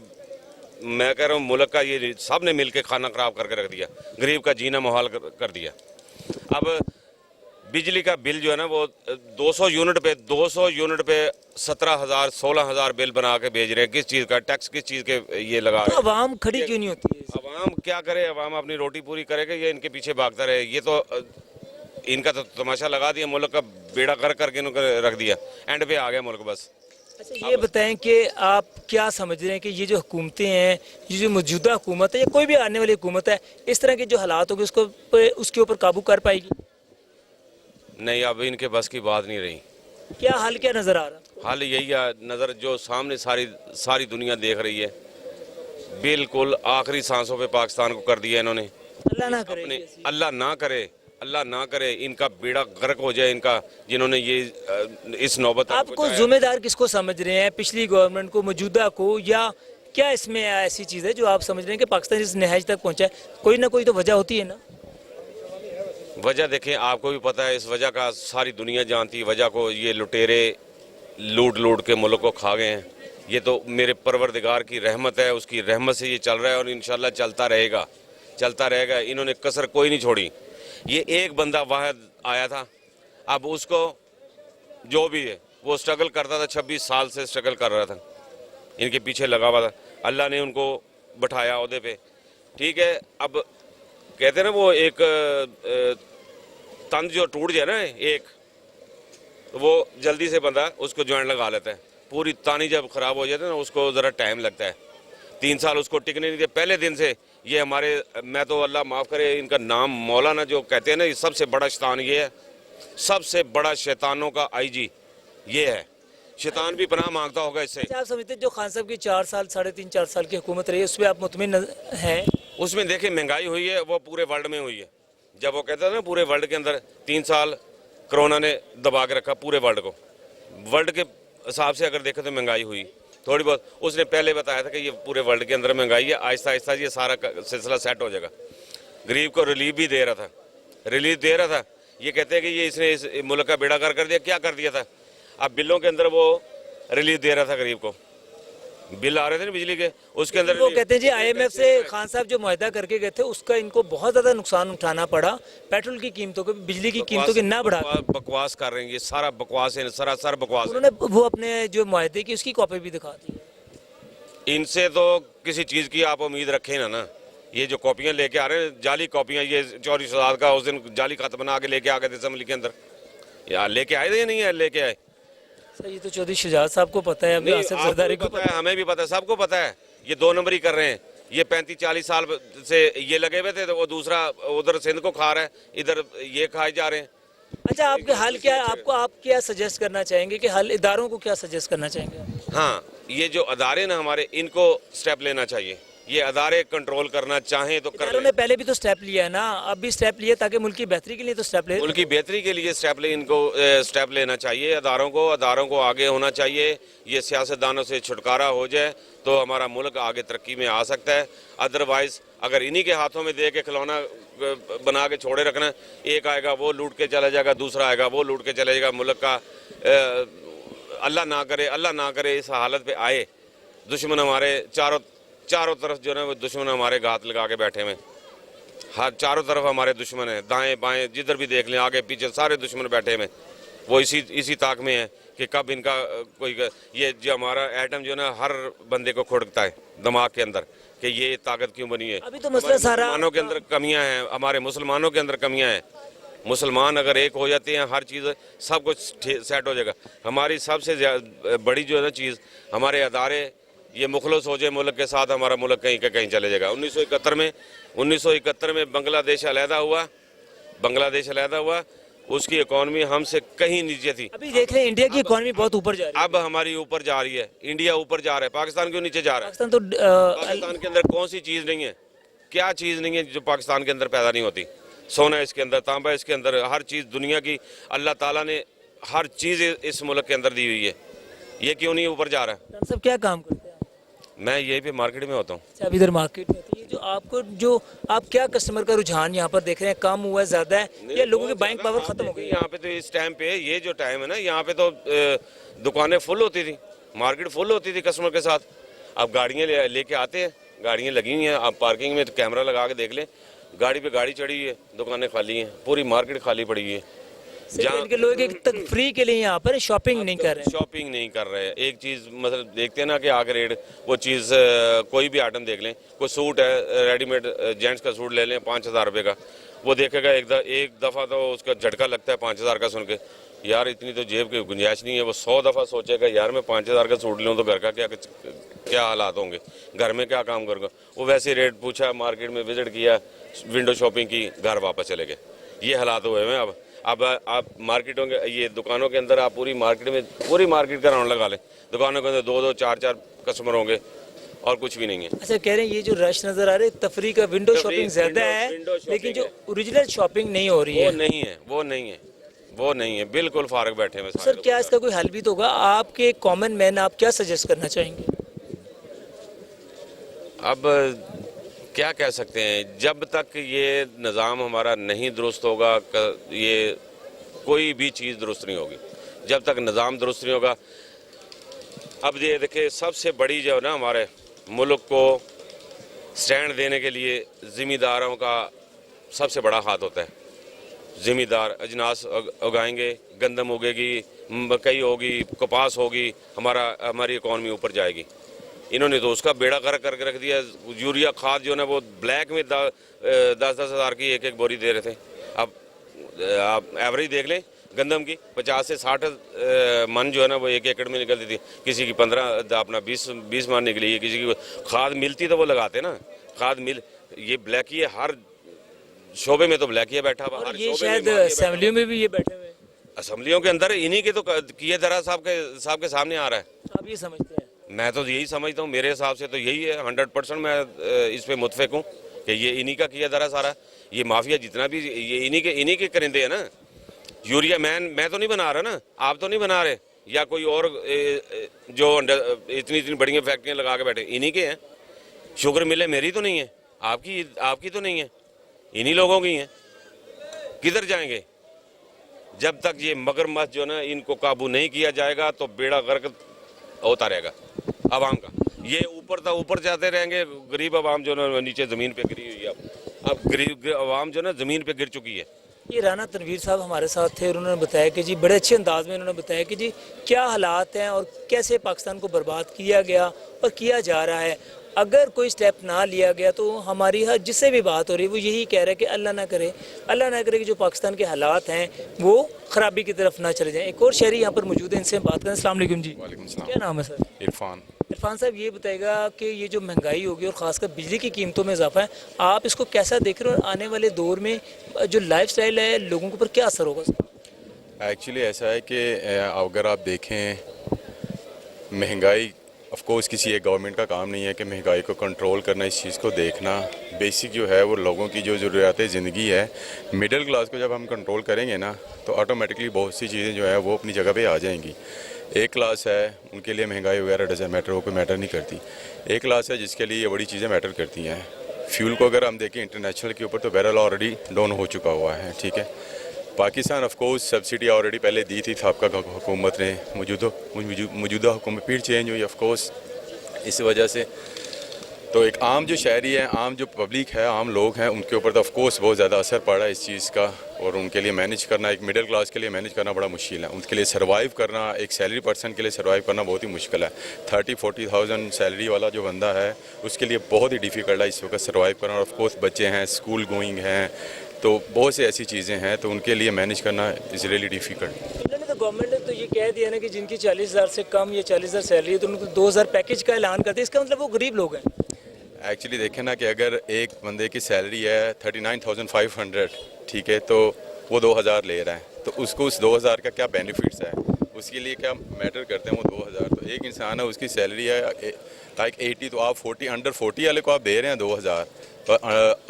मैं कह रहा हूँ मुल्क का ये सब ने मिल के खाना खराब करके रख दिया, गरीब का जीना मुहाल कर दिया। अब बिजली का बिल जो है ना वो 200 यूनिट पे 17,000 16,000 बिल बना के भेज रहे हैं। किस चीज़ का टैक्स, किस चीज़ के ये लगा रहे हैं? आवाम खड़ी क्यों नहीं होती है? अवाम क्या करे? अवाम अपनी रोटी पूरी करेगा या इनके पीछे भागता रहे? ये तो इनका तो तमाशा लगा दिया, मुल्क का बेड़ा गर्क करके इनको रख दिया, एंड पे आ गया मुल्क बस। अच्छा, ये बताएं कि आप क्या समझ रहे हैं कि ये जो हुकूमतें हैं, ये जो मौजूदा हुकूमत है या कोई भी आने वाली हुकूमत है, इस तरह के जो हालात होंगे उसके ऊपर काबू कर पाएगी? नहीं, अब इनके बस की बात नहीं रही। क्या हल क्या नज़र आ रहा? हाल यही है नज़र जो सामने सारी दुनिया देख रही है। बिल्कुल आखिरी सांसों पे पाकिस्तान को कर दिया इन्होंने। अल्लाह ना करे, अपने अल्लाह ना करे इनका बेड़ा गर्क हो जाए इनका, जिन्होंने ये इस नौबत आपको जिम्मेदार किसको समझ रहे हैं? पिछली गवर्नमेंट को, मौजूदा को, या क्या इसमें ऐसी चीज़ है जो आप समझ रहे हैं कि पाकिस्तान इस नहज तक पहुँचा है? कोई ना कोई तो वजह होती है ना। वजह देखें, आपको भी पता है इस वजह का, सारी दुनिया जानती है वजह को। ये लुटेरे लूट के मुल्क को खा गए हैं। ये तो मेरे परवरदिगार की रहमत है, उसकी रहमत से ये चल रहा है और इंशाल्लाह चलता रहेगा। इन्होंने कसर कोई नहीं छोड़ी। ये एक बंदा वाहिद आया था, अब उसको जो भी है वो स्ट्रगल करता था, 26 साल से स्ट्रगल कर रहा था, इनके पीछे लगा हुआ था। अल्लाह ने उनको बैठाया ओहदे पे, ठीक है। अब कहते हैं ना वो एक तंद जो टूट जाए ना एक, तो वो जल्दी से बंदा उसको जॉइंट लगा लेता है। पूरी तानी जब ख़राब हो जाती है ना उसको ज़रा टाइम लगता है। 3 साल उसको टिकने नहीं दिए पहले दिन से। ये हमारे, मैं तो अल्लाह माफ़ करे इनका नाम मौलाना जो कहते हैं ना, ये सबसे बड़ा शैतान ये है, सबसे बड़ा शैतानों का IG ये है। शैतान भी पनाह मांगता होगा इससे। अच्छा, आप समझते हैं जो खान साहब की 4 साल 3.5-4 साल की हुकूमत रही है, उसमें आप मुतमिन हैं? उसमें देखिए महंगाई हुई है वो पूरे वर्ल्ड में हुई है। जब वो कहता था ना पूरे वर्ल्ड के अंदर 3 साल कोरोना ने दबा के रखा पूरे वर्ल्ड को, वर्ल्ड के हिसाब से अगर देखें तो महंगाई हुई थोड़ी बहुत। उसने पहले बताया था कि ये पूरे वर्ल्ड के अंदर महंगाई है, आहिस्ता आहिस्ता ये सारा सिलसिला सेट हो जाएगा। गरीब को रिलीफ भी दे रहा था, ये कहते हैं कि ये इसने इस मुल्क का बेड़ा कर दिया। क्या कर दिया था? अब बिलों के अंदर वो रिलीफ दे रहा था गरीब को, बिल आ रहे थे ना बिजली के, उसके अंदर वो कहते हैं जी IMF से खान साहब जो मुआहदा करके गए थे उसका इनको बहुत ज़्यादा नुकसान उठाना पड़ा, पेट्रोल की कीमतों को, बिजली की कीमतों की ना बढ़ा। बकवास कर रहे हैं, ये सारा बकवास है, सरासर बकवास है। उन्होंने वो अपने जो मुआहदे की उसकी कॉपी भी दिखा दी। इनसे तो किसी चीज़ की आप उम्मीद रखें ना। ये जो कॉपियां लेके आ रहे हैं, जाली कॉपियां, ये चौधरी शहजाद का उस दिन जाली खत बना के लेके आ गए थे असम्बली के अंदर। यार लेके आए थे या नहीं है? लेके आए। सर ये तो चौधरी शहजाद साहब को पता है, अभी नहीं, आसिफ आपको जरदारी भी को पता है, हमें भी पता है, सबको पता है। ये 2 नंबरी कर रहे हैं। ये 35-40 साल से ये लगे हुए थे, तो वो दूसरा उधर सिंध को खा रहा है, इधर ये खाए जा रहे हैं। अच्छा, आपके हल क्या है? आपको आप क्या सजेस्ट करना चाहेंगे कि हल इदारों को क्या सजेस्ट करना चाहेंगे? हाँ, ये जो अदारे ना हमारे, इनको स्टेप लेना चाहिए। ये अदारे कंट्रोल करना चाहें तो कर इदारों ने पहले भी तो स्टेप लिया है ना, अब भी स्टेप लिए ताकि मुल्क की बेहतरी के लिए तो स्टेप ले। मुल्क की बेहतरी के लिए इनको स्टेप लेना चाहिए। अदारों को आगे होना चाहिए। ये सियासतदानों से छुटकारा हो जाए तो हमारा मुल्क आगे तरक्की में आ सकता है। अदरवाइज अगर इन्हीं के हाथों में दे के खिलौना बना के छोड़े रखना, एक आएगा वो लूट के चला जाएगा, दूसरा आएगा वो लूट के चला जाएगा। मुल्क का अल्लाह ना करे इस हालत पे आए। दुश्मन हमारे चारों तरफ जो है वो दुश्मन हमारे घात लगा के बैठे हुए। हर चारों तरफ हमारे दुश्मन हैं, दाएं बाएं जिधर भी देख लें, आगे पीछे सारे दुश्मन बैठे हुए। वो इसी ताक में है कि कब इनका कोई, ये जो हमारा एटम जो है ना हर बंदे को खुड़कता है दिमाग के अंदर कि ये ताकत क्यों बनी है। अभी तो मसला सारा मुसलमानों के अंदर कमियां हैं, हमारे मुसलमानों के अंदर कमियां हैं। मुसलमान अगर एक हो जाते हैं, हर चीज़ सब कुछ सेट हो जाएगा। हमारी सबसे बड़ी जो है ना चीज़, हमारे अदारे ये मुखलस हो जाए मुल्क के साथ, हमारा मुल्क कहीं का कहीं चले जाएगा। 1971 में बांग्लादेश अलहदा हुआ, उसकी इकॉनमी हमसे कहीं नीचे थी। अभी देख रहे हैं इंडिया की इकॉनमी बहुत ऊपर जा रही है। अब हमारी ऊपर जा रही है, इंडिया ऊपर जा रहा है, पाकिस्तान क्यों नीचे जा रहा है? पाकिस्तान तो पाकिस्तान के अंदर कौन सी चीज़ नहीं है? क्या चीज़ नहीं है जो पाकिस्तान के अंदर पैदा नहीं होती? सोना इसके अंदर, तांबा इसके अंदर, हर चीज़ दुनिया की अल्लाह ताला ने हर चीज़ इस मुल्क के अंदर दी हुई है। ये क्यों नहीं ऊपर जा रहा है? सब क्या काम करते हैं? मैं यही पे मार्केट में होता हूँ। अच्छा, अभी इधर मार्केट में थी जो आपको, जो आप क्या कस्टमर का रुझान यहाँ पर देख रहे हैं, कम हुआ है, ज़्यादा है, या लोगों की बाइंग पावर खत्म हो गई है? यहाँ पे तो इस टाइम पे, ये जो टाइम है ना, यहाँ पे तो दुकानें फुल होती थी, मार्केट फुल होती थी कस्टमर के साथ। अब गाड़ियाँ लेके आते हैं, गाड़ियाँ लगी हुई हैं, आप पार्किंग में तो कैमरा लगा के देख लें, गाड़ी पे गाड़ी चढ़ी हुई है, दुकानें खाली हैं, पूरी मार्केट खाली पड़ी हुई है। जहाँ के लोग फ्री के लिए यहाँ पर शॉपिंग नहीं कर रहे हैं। शॉपिंग नहीं कर रहे हैं। एक चीज़ मतलब देखते हैं ना कि आगे रेट, वो चीज़ कोई भी आइटम देख लें, कोई सूट है रेडीमेड जेंट्स का सूट ले लें 5000 रुपये का, वो देखेगा एक दफ़ा तो उसका झटका लगता है 5000 का सुन के, यार इतनी तो जेब की गुंजाइश नहीं है। वो 100 दफ़ा सोचेगा यार मैं 5000 का सूट लूँ तो घर का क्या हालात होंगे, घर में क्या काम करूँगा। वो वैसे रेट पूछा, मार्केट में विजिट किया, विंडो शॉपिंग की, घर वापस चले गए। ये हालात हुए हैं अब आप मार्केटों के, ये दुकानों के अंदर आप पूरी मार्केट का राउंड लगा लें, दुकानों के अंदर 2-2, 4-4 कस्टमर होंगे और कुछ भी नहीं है। अच्छा, कह रहे हैं ये जो रश नजर आ रहा है तफरी का, विंडो शॉपिंग ज्यादा है, लेकिन जो ओरिजिनल शॉपिंग नहीं हो रही है वो नहीं है, बिल्कुल फारग बैठे हैं। सर क्या इसका कोई हल भी तो होगा? आपके कॉमन मैन, आप क्या सजेस्ट करना चाहेंगे? अब क्या कह सकते हैं, जब तक ये निज़ाम हमारा नहीं दुरुस्त होगा, ये कोई भी चीज़ दुरुस्त नहीं होगी जब तक निज़ाम दुरुस्त नहीं होगा। अब ये देखिए, सबसे बड़ी जो है ना हमारे मुल्क को स्टैंड देने के लिए ज़िम्मेदारों का सबसे बड़ा हाथ होता है। ज़िम्मेदार अजनास उगाएंगे, गंदम उगेगी, मकई होगी, कपास होगी, हमारी इकॉनमी ऊपर जाएगी। इन्होंने तो उसका बेड़ा गर्क करके रख दिया। यूरिया खाद जो है ना वो ब्लैक में 10-10 हज़ार की एक बोरी दे रहे थे। अब आप एवरेज देख लें गंदम की, 50 से 60 मन जो है ना वो 1 एकड़ में निकलती थी, किसी की 20 मन निकली है, किसी की खाद मिलती तो वो लगाते ना। खाद मिल, ये ब्लैक ही है, हर शोबे में तो ब्लैक ही बैठा हुआ। ये शायद असेंबलियों में भी ये बैठे हुए हैं, असम्बलियों के अंदर इन्हीं के तो किए दरा साहब के सामने आ रहा है। आप ये समझते हैं? मैं तो यही समझता हूँ, मेरे हिसाब से तो यही है। 100% मैं इस पे मुतफिक हूँ कि ये इन्हीं का किया दरा सारा। ये माफिया जितना भी ये इन्हीं के करिंदे हैं ना। यूरिया मैं तो नहीं बना रहा ना, आप तो नहीं बना रहे, या कोई और जो इतनी बड़ी फैक्ट्रियाँ लगा के बैठे, इन्हीं के हैं। शुगर मिले मेरी तो नहीं है, आपकी तो नहीं है, इन्हीं लोगों की हैं। किधर जाएंगे? जब तक ये मगरमच्छ जो ना इनको काबू नहीं किया जाएगा तो बेड़ा गर्क होता रहेगा आवाम का। ये ऊपर जाते रहेंगे, गरीब आवाम जो है नीचे ज़मीन पे गिरी हुई है। अब गरीब आवाम जो है ज़मीन पे गिर चुकी है। ये राना तनवीर साहब हमारे साथ थे और उन्होंने बताया कि जी बड़े अच्छे अंदाज में उन्होंने बताया कि जी क्या हालात हैं और कैसे पाकिस्तान को बर्बाद किया गया और किया जा रहा है। अगर कोई स्टेप ना लिया गया तो हमारी हर जिससे भी बात हो रही है वो यही कह रहे हैं कि अल्लाह ना करे कि जो पाकिस्तान के हालात हैं वो ख़राबी की तरफ ना चले जाएं। एक और शहरी यहाँ पर मौजूद है, इनसे बात करें। अस्सलाम वालेकुम जी, क्या नाम है सर? इरफान। इरफान साहब, ये बताएगा कि ये जो महंगाई होगी और ख़ासकर बिजली की कीमतों में इजाफा है, आप इसको कैसा देख रहे हो और आने वाले दौर में जो लाइफस्टाइल है लोगों के ऊपर क्या असर होगा? एक्चुअली ऐसा है कि अगर आप देखें महंगाई ऑफ कोर्स किसी एक गवर्नमेंट का काम नहीं है कि महंगाई को कंट्रोल करना, इस चीज़ को देखना। बेसिक जो है वो लोगों की जो ज़रूरियात ज़िंदगी है, मिडिल क्लास को जब हम कंट्रोल करेंगे ना तो ऑटोमेटिकली बहुत सी चीज़ें जो है वो अपनी जगह पे आ जाएंगी। एक क्लास है उनके लिए महंगाई वगैरह डजंट मैटर, वो कोई मैटर नहीं करती। एक क्लास है जिसके लिए ये बड़ी चीज़ें मैटर करती हैं। फ्यूल को अगर हम देखें इंटरनेशनल के ऊपर तो बैरल ऑलरेडी डाउन हो चुका हुआ है, ठीक है। Pakistan of course subsidy already पहले दी थी साबका हुकूमत ने, मौजूदा हुकूमत फिर चेंज हुई ऑफ कोर्स इस वजह से। तो एक आम जो शहरी है, आम जो पब्लिक है, आम लोग हैं, उनके ऊपर तो ऑफ कोर्स बहुत ज़्यादा असर पड़ा है इस चीज़ का। और उनके लिए मैनेज करना, एक मिडिल क्लास के लिए मैनेज करना बड़ा मुश्किल है। उनके लिए सर्वाइव करना, एक सैलरी पर्सन के लिए सर्वाइव करना बहुत ही मुश्किल है। 30-40,000 सैलरी वाला जो बंदा है उसके लिए बहुत ही डिफ़िकल्ट है इस वक्त सर्वाइव करना। और ऑफ कोर्स बच्चे हैं, स्कूल गोइंग हैं, तो बहुत सी ऐसी चीज़ें हैं, तो उनके लिए मैनेज करना इज़ रियली डिफ़िकल्ट। गवर्नमेंट ने तो ये कह दिया ना कि जिनकी 40,000 से कम या 40,000 सैलरी है तो उनको 2,000 पैकेज का ऐलान करते हैं। इसका मतलब वो गरीब लोग हैं। एक्चुअली देखें ना कि अगर एक बंदे की सैलरी है 39,500, ठीक है, तो वो 2,000 ले रहा है, तो उसको उस 2,000 का क्या बेनिफिट्स है, उसके लिए क्या मैटर करते हैं वो 2,000। तो एक इंसान है उसकी सैलरी है लाइक 80, तो आप 40 अंडर 40 वाले को आप दे रहे हैं 2,000, तो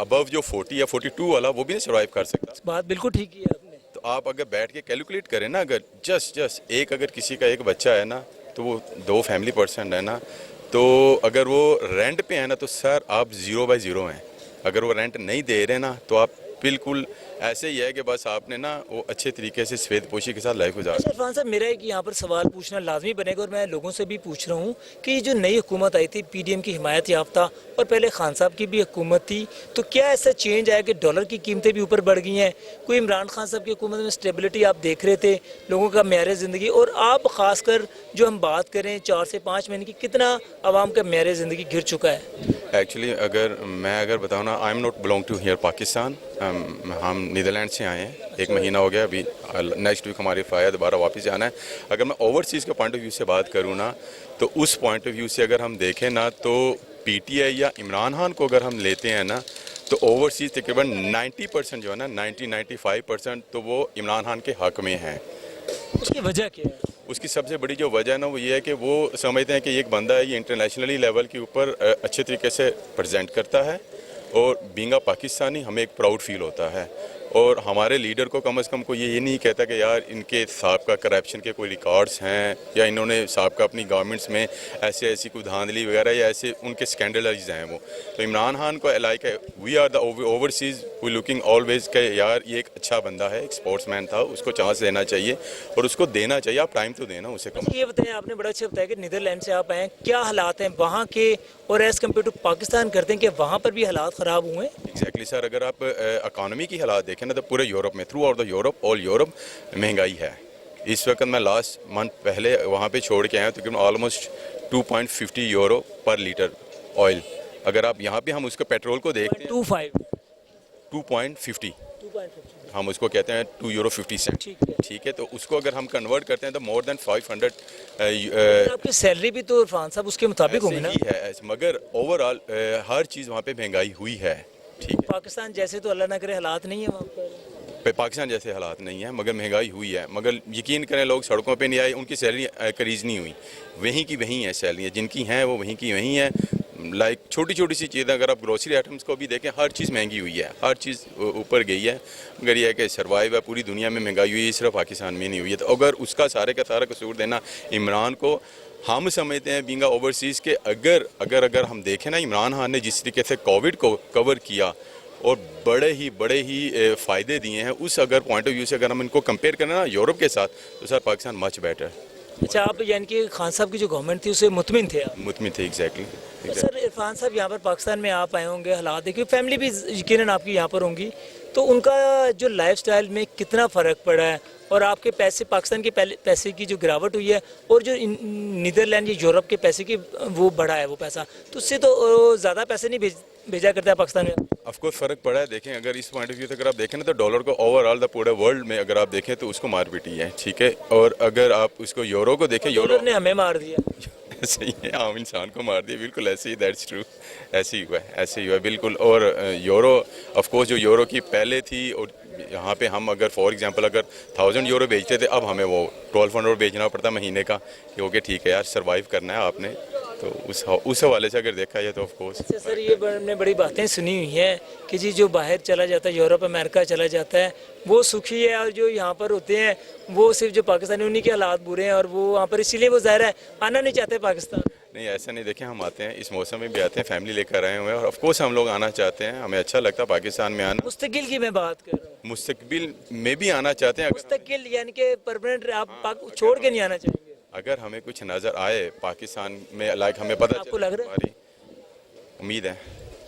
अबव जो 40 या 42 वाला वो भी नहीं सर्वाइव कर सकता। बात बिल्कुल ठीक ही है आपने। तो आप अगर बैठ के कैलकुलेट करें ना, अगर जस्ट एक अगर किसी का एक बच्चा है ना तो वो 2 फैमिली पर्सन है ना, तो अगर वो रेंट पे है ना तो सर आप 0 बाय 0 हैं। अगर वो रेंट नहीं दे रहे ना तो आप बिल्कुल ऐसे ही है कि बस आपने ना वो अच्छे तरीके से सफेद पोशी के साथ लाइफ गुजार। इरफान साहब, मेरा एक यहाँ पर सवाल पूछना लाजमी बनेगा और मैं लोगों से भी पूछ रहा हूँ कि ये जो नई हुकूमत आई थी पीडीएम की हिमायत याफ्ता, और पहले खान साहब की भी हुकूमत थी, तो क्या ऐसा चेंज आया कि डॉलर की कीमतें भी ऊपर बढ़ गई हैं? कोई इमरान खान साहब की हुकूमत में स्टेबिलिटी आप देख रहे थे, लोगों का म्यार ज़िंदगी, और आप ख़ासकर जो हम बात करें 4 से 5 महीने की, कितना आवाम का म्यार ज़िंदगी गिर चुका है? एक्चुअली अगर बताऊँ ना, I am not belong to here Pakistan. हम नीदरलैंड से आए हैं, 1 महीना हो गया, अभी नेक्स्ट वीक हमारी फ़्लाइट दोबारा वापस जाना है। अगर मैं ओवरसीज़ के पॉइंट ऑफ व्यू से बात करूँ ना, तो उस पॉइंट ऑफ व्यू से अगर हम देखें ना तो पीटीआई या इमरान खान को अगर हम लेते हैं ना तो ओवरसीज़ तकरीबन 90% जो है ना, 90-95% तो वो इमरान खान के हक़ में हैं। उसकी वजह क्या है? उसकी सबसे बड़ी जो वजह है ना वो ये है कि वो समझते हैं कि एक बंदा है, ये इंटरनेशनली लेवल के ऊपर अच्छे तरीके से प्रेजेंट करता है, और बीइंग अ पाकिस्तानी हमें एक प्राउड फील होता है। और हमारे लीडर को कम से कम कोई ये नहीं कहता कि यार इनके साहब का करप्शन के कोई रिकॉर्ड्स हैं, या इन्होंने साहब का अपनी गवर्नमेंट्स में ऐसी कोई धांधली वगैरह या ऐसे उनके स्कैंडलाइज हैं वो। तो इमरान खान को like we are the overseas we looking always के यार ये एक अच्छा बंदा है, एक स्पोर्ट्समैन था, उसको चांस देना चाहिए और उसको देना चाहिए, आप टाइम तो देना उसे। कम ये बताएं, आपने बड़ा अच्छा बताया कि नीदरलैंड से आप आए, क्या हालात हैं वहाँ के और एज़ कम्पेयर टू पाकिस्तान करते हैं कि वहाँ पर भी हालात ख़राब हुए हैं? एग्जैक्टली सर, अगर आप इकानमी की हालात देखें ना तो पूरे यूरोप में, through out the Europe, all Europe महंगाई है। इस वक्त मैं लास्ट मंथ पहले वहाँ पे छोड़ के आया हूँ, तकरीबन ऑलमोस्ट 2.50 यूरो पर लीटर ऑयल। अगर आप यहाँ पे हम उसको पेट्रोल को देखते हैं 2.50 हम उसको कहते हैं 2 यूरो 50 सेंट, ठीक है। तो उसको अगर हम कन्वर्ट करते हैं तो मोर देन 500 आपकी सैलरी भी तो इरफान साहब उसके मुताबिक होगी ना? है, मगर ओवरऑल हर चीज़ वहाँ पे महंगाई हुई है, ठीक है। पाकिस्तान जैसे तो अल्लाह ना करे हालात नहीं है वहाँ पर, पाकिस्तान जैसे हालात नहीं है, मगर महंगाई हुई है। मगर यकीन करें लोग सड़कों पे नहीं आए, उनकी सैलरी करीज नहीं हुई, वहीं की वहीं है सैलरियाँ, जिनकी हैं वो वहीं की वहीं है। लाइक छोटी छोटी सी चीज़ें, अगर आप ग्रोसरी आइटम्स को भी देखें, हर चीज़ महंगी हुई है, हर चीज़ ऊपर गई है। मगर यह है कि सर्वाइव है, पूरी दुनिया में महंगाई हुई है, सिर्फ पाकिस्तान में नहीं हुई है। तो अगर उसका सारे का सारा कसूर देना इमरान को, हम समझते हैं बीइंग ओवरसीज़ के, अगर हम देखें ना, इमरान खान ने जिस तरीके से कोविड को कवर किया और बड़े ही फ़ायदे दिए हैं, उस अगर पॉइंट ऑफ व्यू से अगर हम इनको कंपेयर करें ना यूरोप के साथ, तो सर पाकिस्तान मच बेटर। अच्छा, आप यानी कि खान साहब की जो गवर्नमेंट थी उससे मुतमिन थे आप? मुतमिन थे एग्जैक्टली। तो सर इरफान साहब यहाँ पर पाकिस्तान में आप आए होंगे, हालात देखिए, फैमिली भी यकीनन आपकी यहाँ पर होंगी, तो उनका जो लाइफस्टाइल में कितना फ़र्क पड़ा है और आपके पैसे, पाकिस्तान के पैसे की जो गिरावट हुई है और जो नीदरलैंड या यूरोप के पैसे की वो बढ़ा है वो पैसा, तो उससे तो ज़्यादा पैसे नहीं भेजा करता है पाकिस्तान में? ऑफ कोर्स फ़र्क पड़ा है। देखें, अगर इस पॉइंट ऑफ व्यू से अगर आप देखें ना, तो डॉलर को ओवरऑल द पूरे वर्ल्ड में अगर आप देखें तो उसको मार पीटी है, ठीक है। और अगर आप उसको यूरो को देखें, यूरो ने हमें मार दिया। सही है, आम इंसान को मार दिया, बिल्कुल ऐसे ही, दैट्स ट्रू, ऐसे ही हुआ है, ऐसे ही हुआ है बिल्कुल। और यूरो ऑफ कोर्स जो यूरो की पहले थी, और यहाँ पे हम अगर फॉर एग्जांपल अगर 1000 यूरो बेचते थे, अब हमें वो 1200 बेचना पड़ता महीने का, कि ओके ठीक है यार, सर्वाइव करना है आपने, तो उस हवाले से अगर देखा जाए तो ऑफ कोर्स। अच्छा सर, ये हमने बड़ी बातें सुनी हुई हैं कि जी जो बाहर चला जाता है, यूरोप अमेरिका चला जाता है, वो सुखी है, और जो यहाँ पर होते हैं वो सिर्फ जो पाकिस्तानी, उन्हीं के हालात बुरे हैं और वो वहाँ पर इसीलिए वो ज़ाहिर है आना नहीं चाहते पाकिस्तान। नहीं, ऐसा नहीं, देखें हम आते हैं, इस मौसम में भी आते हैं, फैमिली लेकर आए हुए हैं, और ऑफ कोर्स हम लोग आना चाहते हैं, हमें अच्छा लगता है पाकिस्तान में आना। मुस्तकिल की मैं बात कर रहा हूँ, मुस्तकबिल में भी आना चाहते हैं, मुस्तकिल यानी कि परमानेंट, आप छोड़ के नहीं आना चाहिए। अगर हमें कुछ नज़र आए पाकिस्तान में, लाइक हमें पता आपको लग रहा है? हमारी उम्मीद है।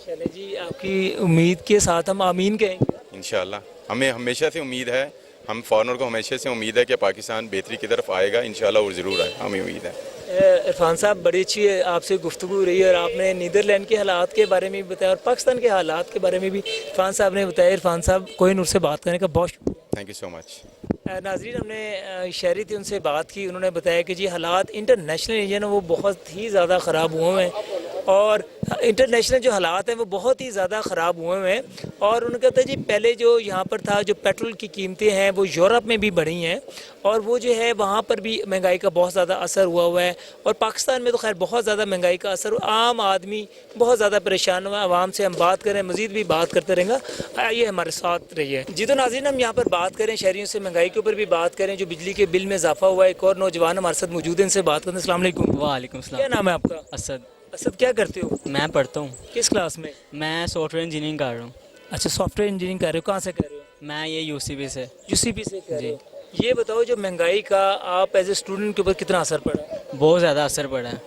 चले जी, आपकी उम्मीद के साथ हम आमीन कहेंगे इंशाल्लाह, हमें हमेशा से उम्मीद है, हम फॉरनर को हमेशा से उम्मीद है कि पाकिस्तान बेहतरी की तरफ आएगा इंशाल्लाह, और ज़रूर आए, हमें उम्मीद है। इरफान साहब, बड़ी अच्छी आपसे गुफ्तगू रही और आपने नीदरलैंड के हालात के बारे में भी बताया और पाकिस्तान के हालात के बारे में भी इरफान साहब ने बताया। इरफान साहब, कोहिनूर से बात करने का बहुत शुक्रिया। Thank you so much. नाज़रीन, हमने शहरी थी उनसे बात की, उन्होंने बताया कि जी हालात इंटरनेशनल एरिया ना वो बहुत ही ज़्यादा ख़राब हुए हैं और इंटरनेशनल जो हालात हैं वो बहुत ही ज़्यादा ख़राब हुए हैं। और उन्होंने कहता है जी पहले जो यहाँ पर था, जो पेट्रोल की कीमतें हैं वो यूरोप में भी बढ़ी हैं और वो जो है वहाँ पर भी महंगाई का बहुत ज़्यादा असर हुआ है। और पाकिस्तान में तो खैर बहुत ज़्यादा महंगाई का असर, आम आदमी बहुत ज़्यादा परेशान हुआ है। आवाम से हम बात करें, मज़ीद भी बात करते रहेंगे, आइए हमारे साथ रहिए जी। तो नाज़रीन, हम यहाँ पर बात करें, शहरियों से महंगाई के ऊपर भी बात करें, जो बिजली के बिल में इजाफा हुआ है। एक और नौजवान हमारे साथ मौजूद है, इनसे बात करें। अस्सलाम वालेकुम। वालेकुम सलाम। क्या नाम है आपका? असद। असद, क्या करते हो? मैं पढ़ता हूँ। किस क्लास में? मैं सॉफ्टवेयर इंजीनियरिंग कर रहा हूँ। अच्छा, सॉफ्टवेयर इंजीनियरिंग कर रहे हो, कहाँ से कर रहे हो? मैं ये यूसीबी से। यूसीपी से कर रहे हो। ये बताओ, जो महंगाई का आप एज ए स्टूडेंट के ऊपर कितना असर पड़ा? बहुत ज़्यादा असर पड़ा है।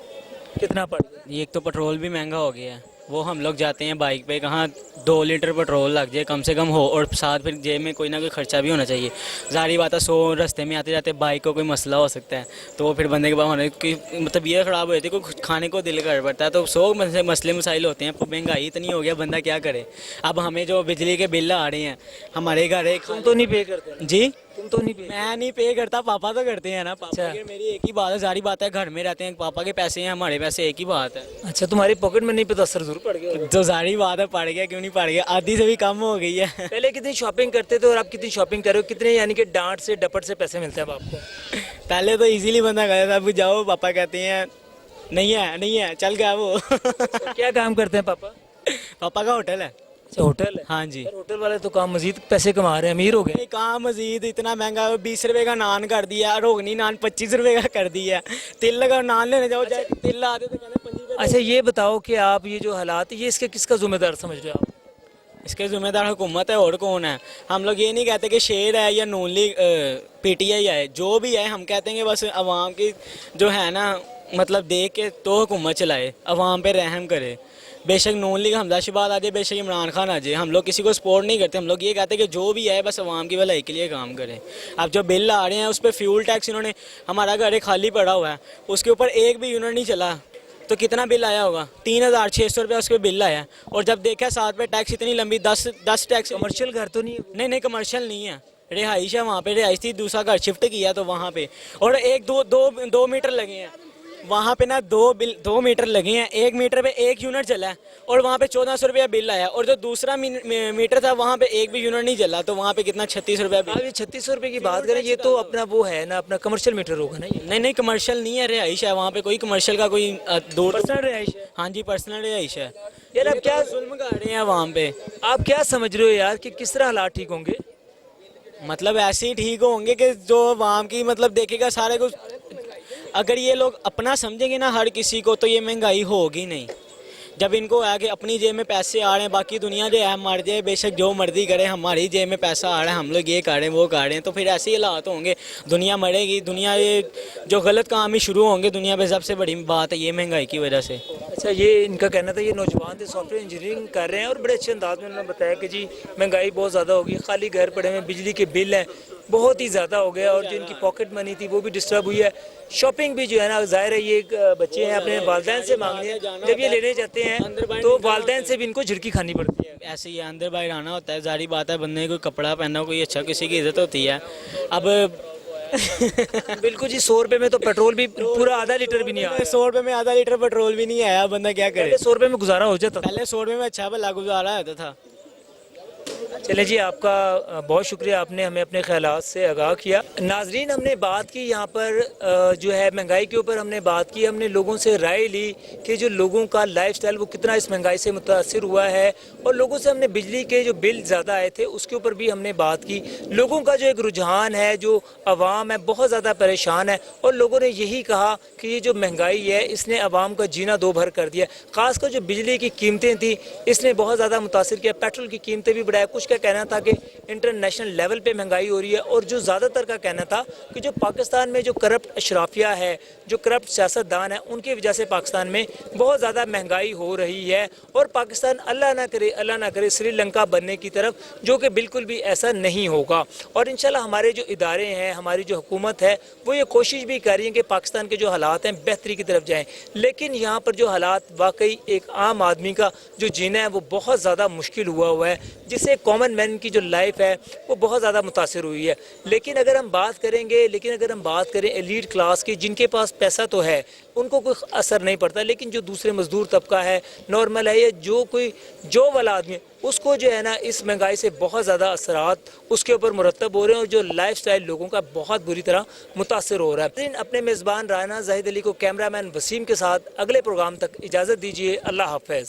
कितना पड़ा? एक तो पेट्रोल भी महंगा हो गया है, वो हम लोग जाते हैं बाइक पे, कहाँ 2 लीटर पेट्रोल लग जाए कम से कम हो, और साथ फिर जेब में कोई ना कोई खर्चा भी होना चाहिए। जारी बात है, 100 रास्ते में आते जाते बाइक को कोई मसला हो सकता है, तो वो फिर बंदे के पास होने की मतलब ये ख़राब हो जाती है, कोई खाने को दिल कर पड़ता है, तो 100 मसले मसाइल होते हैं। महंगाई इतनी हो गया, बंदा क्या करे। अब हमें जो बिजली के बिल आ रहे हैं, हमारे घर एक, तुम तो नहीं पे करते? जी, तुम तो नहीं पे? मैं नहीं पे करता, पापा तो करते हैं ना। पापा की मेरी एक ही बात है, सारी बात है, घर में रहते हैं, पापा के पैसे हैं, हमारे पैसे, एक ही बात है। अच्छा, तुम्हारी पॉकेट में नहीं पे तो असर जरूर पड़ गया? तो सारी बात है, पड़ गया, क्यों नहीं पड़ गया, आधी से भी कम हो गई है। पहले कितनी शॉपिंग करते थे और आप कितनी शॉपिंग कर रहे हो? कितने यानी कि डांट से डपट से पैसे मिलते हैं अब आपको? पहले तो इजीली बंदा कहता था, अब जाओ, पापा कहते हैं नहीं है नहीं है, चल गया वो। तो क्या काम करते हैं पापा? पापा का होटल है। अच्छा, होटल है? हाँ जी। यार, होटल वाले तो काम मजीद पैसे कमा रहे हैं, अमीर हो गए। काम मजीद इतना महंगा, 20 रुपए का नान कर दिया, रोगनी नान 25 रुपए का कर दिया। तिल लगा नान लेने जाओ, चाहे तिल आते तो कहते 25 रुपए। अच्छा, ये बताओ कि आप ये जो हालात, ये इसके किसका जिम्मेदार समझ रहे हो आप? इसके जिम्मेदार हुकूमत है, और कौन है। हम लोग ये नहीं कहते कि शेर है या नून लीग पीटीआई है, जो भी है हम कहते हैं कि बस अवाम की जो है ना, मतलब देख के तो हुकूमत चलाए, अवाम पे रहम करे। बेशक नून लीग हमजा शहबाज आ जाए, बेशक इमरान खान आ जाए, हम लोग किसी को सपोर्ट नहीं करते। हम लोग ये कहते हैं कि जो भी है बस अवाम की भलाई के लिए काम करें। अब जो बिल आ रहे हैं उस पर फ्यूल टैक्स, इन्होंने, हमारा घर एक खाली पड़ा हुआ है, उसके ऊपर एक भी यूनिट नहीं चला, तो कितना बिल आया होगा? 3600 रुपये उसके बिल आया। और जब देखा साथ पे टैक्स इतनी लंबी, 10 टैक्स। कमर्शियल घर तो नहीं है? नहीं, कमर्शियल नहीं है, रिहाइश है, वहाँ पे रिहाइश थी, दूसरा घर शिफ्ट किया तो वहाँ पे। और एक दो मीटर लगे हैं वहाँ पे ना, 2 मीटर लगे हैं, 1 मीटर पे 1 यूनिट चला है, और वहाँ पे 1400 रुपया बिल आया। और जो दूसरा मीटर था वहाँ पे एक भी यूनिट नहीं चला, तो वहाँ पे कितना 36 रुपया बिल। आप ये 3600 रुपये की बात करें, ये तो अपना वो है ना, अपना कमर्शियल मीटर होगा ना ये? नहीं, कमर्शियल नहीं है, रिहाइश है, वहाँ पे कोई कमर्शियल का कोई दूर। पर्सनल रिहाइश है? हाँ जी, पर्सनल रिहाइश है। यार, अब क्या जुल्म कर रहे हैं वहाँ पे। आप क्या समझ रहे हो यार कि किस तरह हालात ठीक होंगे? मतलब ऐसे ही ठीक होंगे कि जो अवाम की मतलब देखेगा सारे कुछ। अगर ये लोग अपना समझेंगे ना हर किसी को, तो ये महंगाई होगी नहीं। जब इनको है कि अपनी जेब में पैसे आ रहे हैं, बाकी दुनिया जो है मर जाए बेशक जो मर्जी करे, हमारी जेब में पैसा आ रहा है, हम लोग ये कर रहे हैं वो कर रहे हैं, तो फिर ऐसे ही हालात होंगे, दुनिया मरेगी। दुनिया ये जो गलत काम ही शुरू होंगे दुनिया में, सबसे बड़ी बात है ये महंगाई की वजह से। अच्छा, ये इनका कहना था, ये नौजवान थे, सॉफ्टवेयर इंजीनियरिंग कर रहे हैं और बड़े अच्छे अंदाज में उन्होंने बताया कि जी महंगाई बहुत ज़्यादा होगी, खाली घर पड़े हुए, बिजली के बिल हैं बहुत ही ज़्यादा हो गया, और जो इनकी पॉकेट मनी थी वो भी डिस्टर्ब हुई है। शॉपिंग भी जो है ना, जाहिर है ये बच्चे हैं अपने वालदैन से मांगने हैं, जब ये लेने जाते हैं तो वालदैन से भी इनको झिड़की खानी पड़ती है। ऐसे ही अंदर बाहर आना होता है, जारी बात है, बंदे कोई कपड़ा पहना कोई अच्छा, किसी की इज्जत होती है। अब बिल्कुल जी, 100 रुपये में तो पेट्रोल भी पूरा आधा लीटर भी नहीं आया। 100 रुपये में आधा लीटर पेट्रोल भी नहीं आया, बंदा क्या करे। 100 रुपये में गुजारा हो जाता था। पहले 100 रुपये में अच्छा भला गुजारा होता था। चले जी, आपका बहुत शुक्रिया, आपने हमें अपने ख्यालात से आगाह किया। नाजरीन, हमने बात की यहाँ पर जो है महंगाई के ऊपर हमने बात की, हमने लोगों से राय ली कि जो लोगों का लाइफस्टाइल वो कितना इस महंगाई से मुतासिर हुआ है, और लोगों से हमने बिजली के जो बिल ज़्यादा आए थे उसके ऊपर भी हमने बात की। लोगों का जो एक रुझान है, जो आवाम है बहुत ज़्यादा परेशान है, और लोगों ने यही कहा कि ये जो महंगाई है इसने आवाम का जीना दो भर कर दिया। ख़ासकर जो बिजली की कीमतें थी इसने बहुत ज़्यादा मुतासिर किया, पेट्रोल की कीमतें भी बढ़ाया। कुछ का कहना था कि इंटरनेशनल लेवल पे महंगाई हो रही है, और जो ज़्यादातर का कहना था कि जो पाकिस्तान में जो करप्ट अशराफिया है, जो करप्ट सियासतदान है, उनकी वजह से पाकिस्तान में बहुत ज़्यादा महंगाई हो रही है, और पाकिस्तान अल्लाह ना करे श्रीलंका बनने की तरफ, जो कि बिल्कुल भी ऐसा नहीं होगा। और इंशाल्लाह हमारे जो इदारे हैं, हमारी जो हुकूमत है, वो ये कोशिश भी कर रही है कि पाकिस्तान के जो हालात हैं बेहतरी की तरफ जाएँ। लेकिन यहाँ पर जो हालात वाकई एक आम आदमी का जो जीना है वो बहुत ज़्यादा मुश्किल हुआ है, जिससे कॉमन मैन की जो लाइफ है वो बहुत ज़्यादा मुतासिर हुई है। लेकिन अगर हम बात करें एलीट क्लास की, जिनके पास पैसा तो है, उनको कोई असर नहीं पड़ता, लेकिन जो दूसरे मजदूर तबका है, नॉर्मल है, या जो कोई जॉब वाला आदमी है, उसको जो है ना इस महंगाई से बहुत ज़्यादा असरात उसके ऊपर मुरतब हो रहे हैं, और जो लाइफ स्टाइल लोगों का बहुत बुरी तरह मुतासर हो रहा है। अपने मेज़बान राना जाहिद अली को कैमरामैन वसीम के साथ अगले प्रोग्राम तक इजाज़त दीजिए। अल्लाह हाफ़िज़।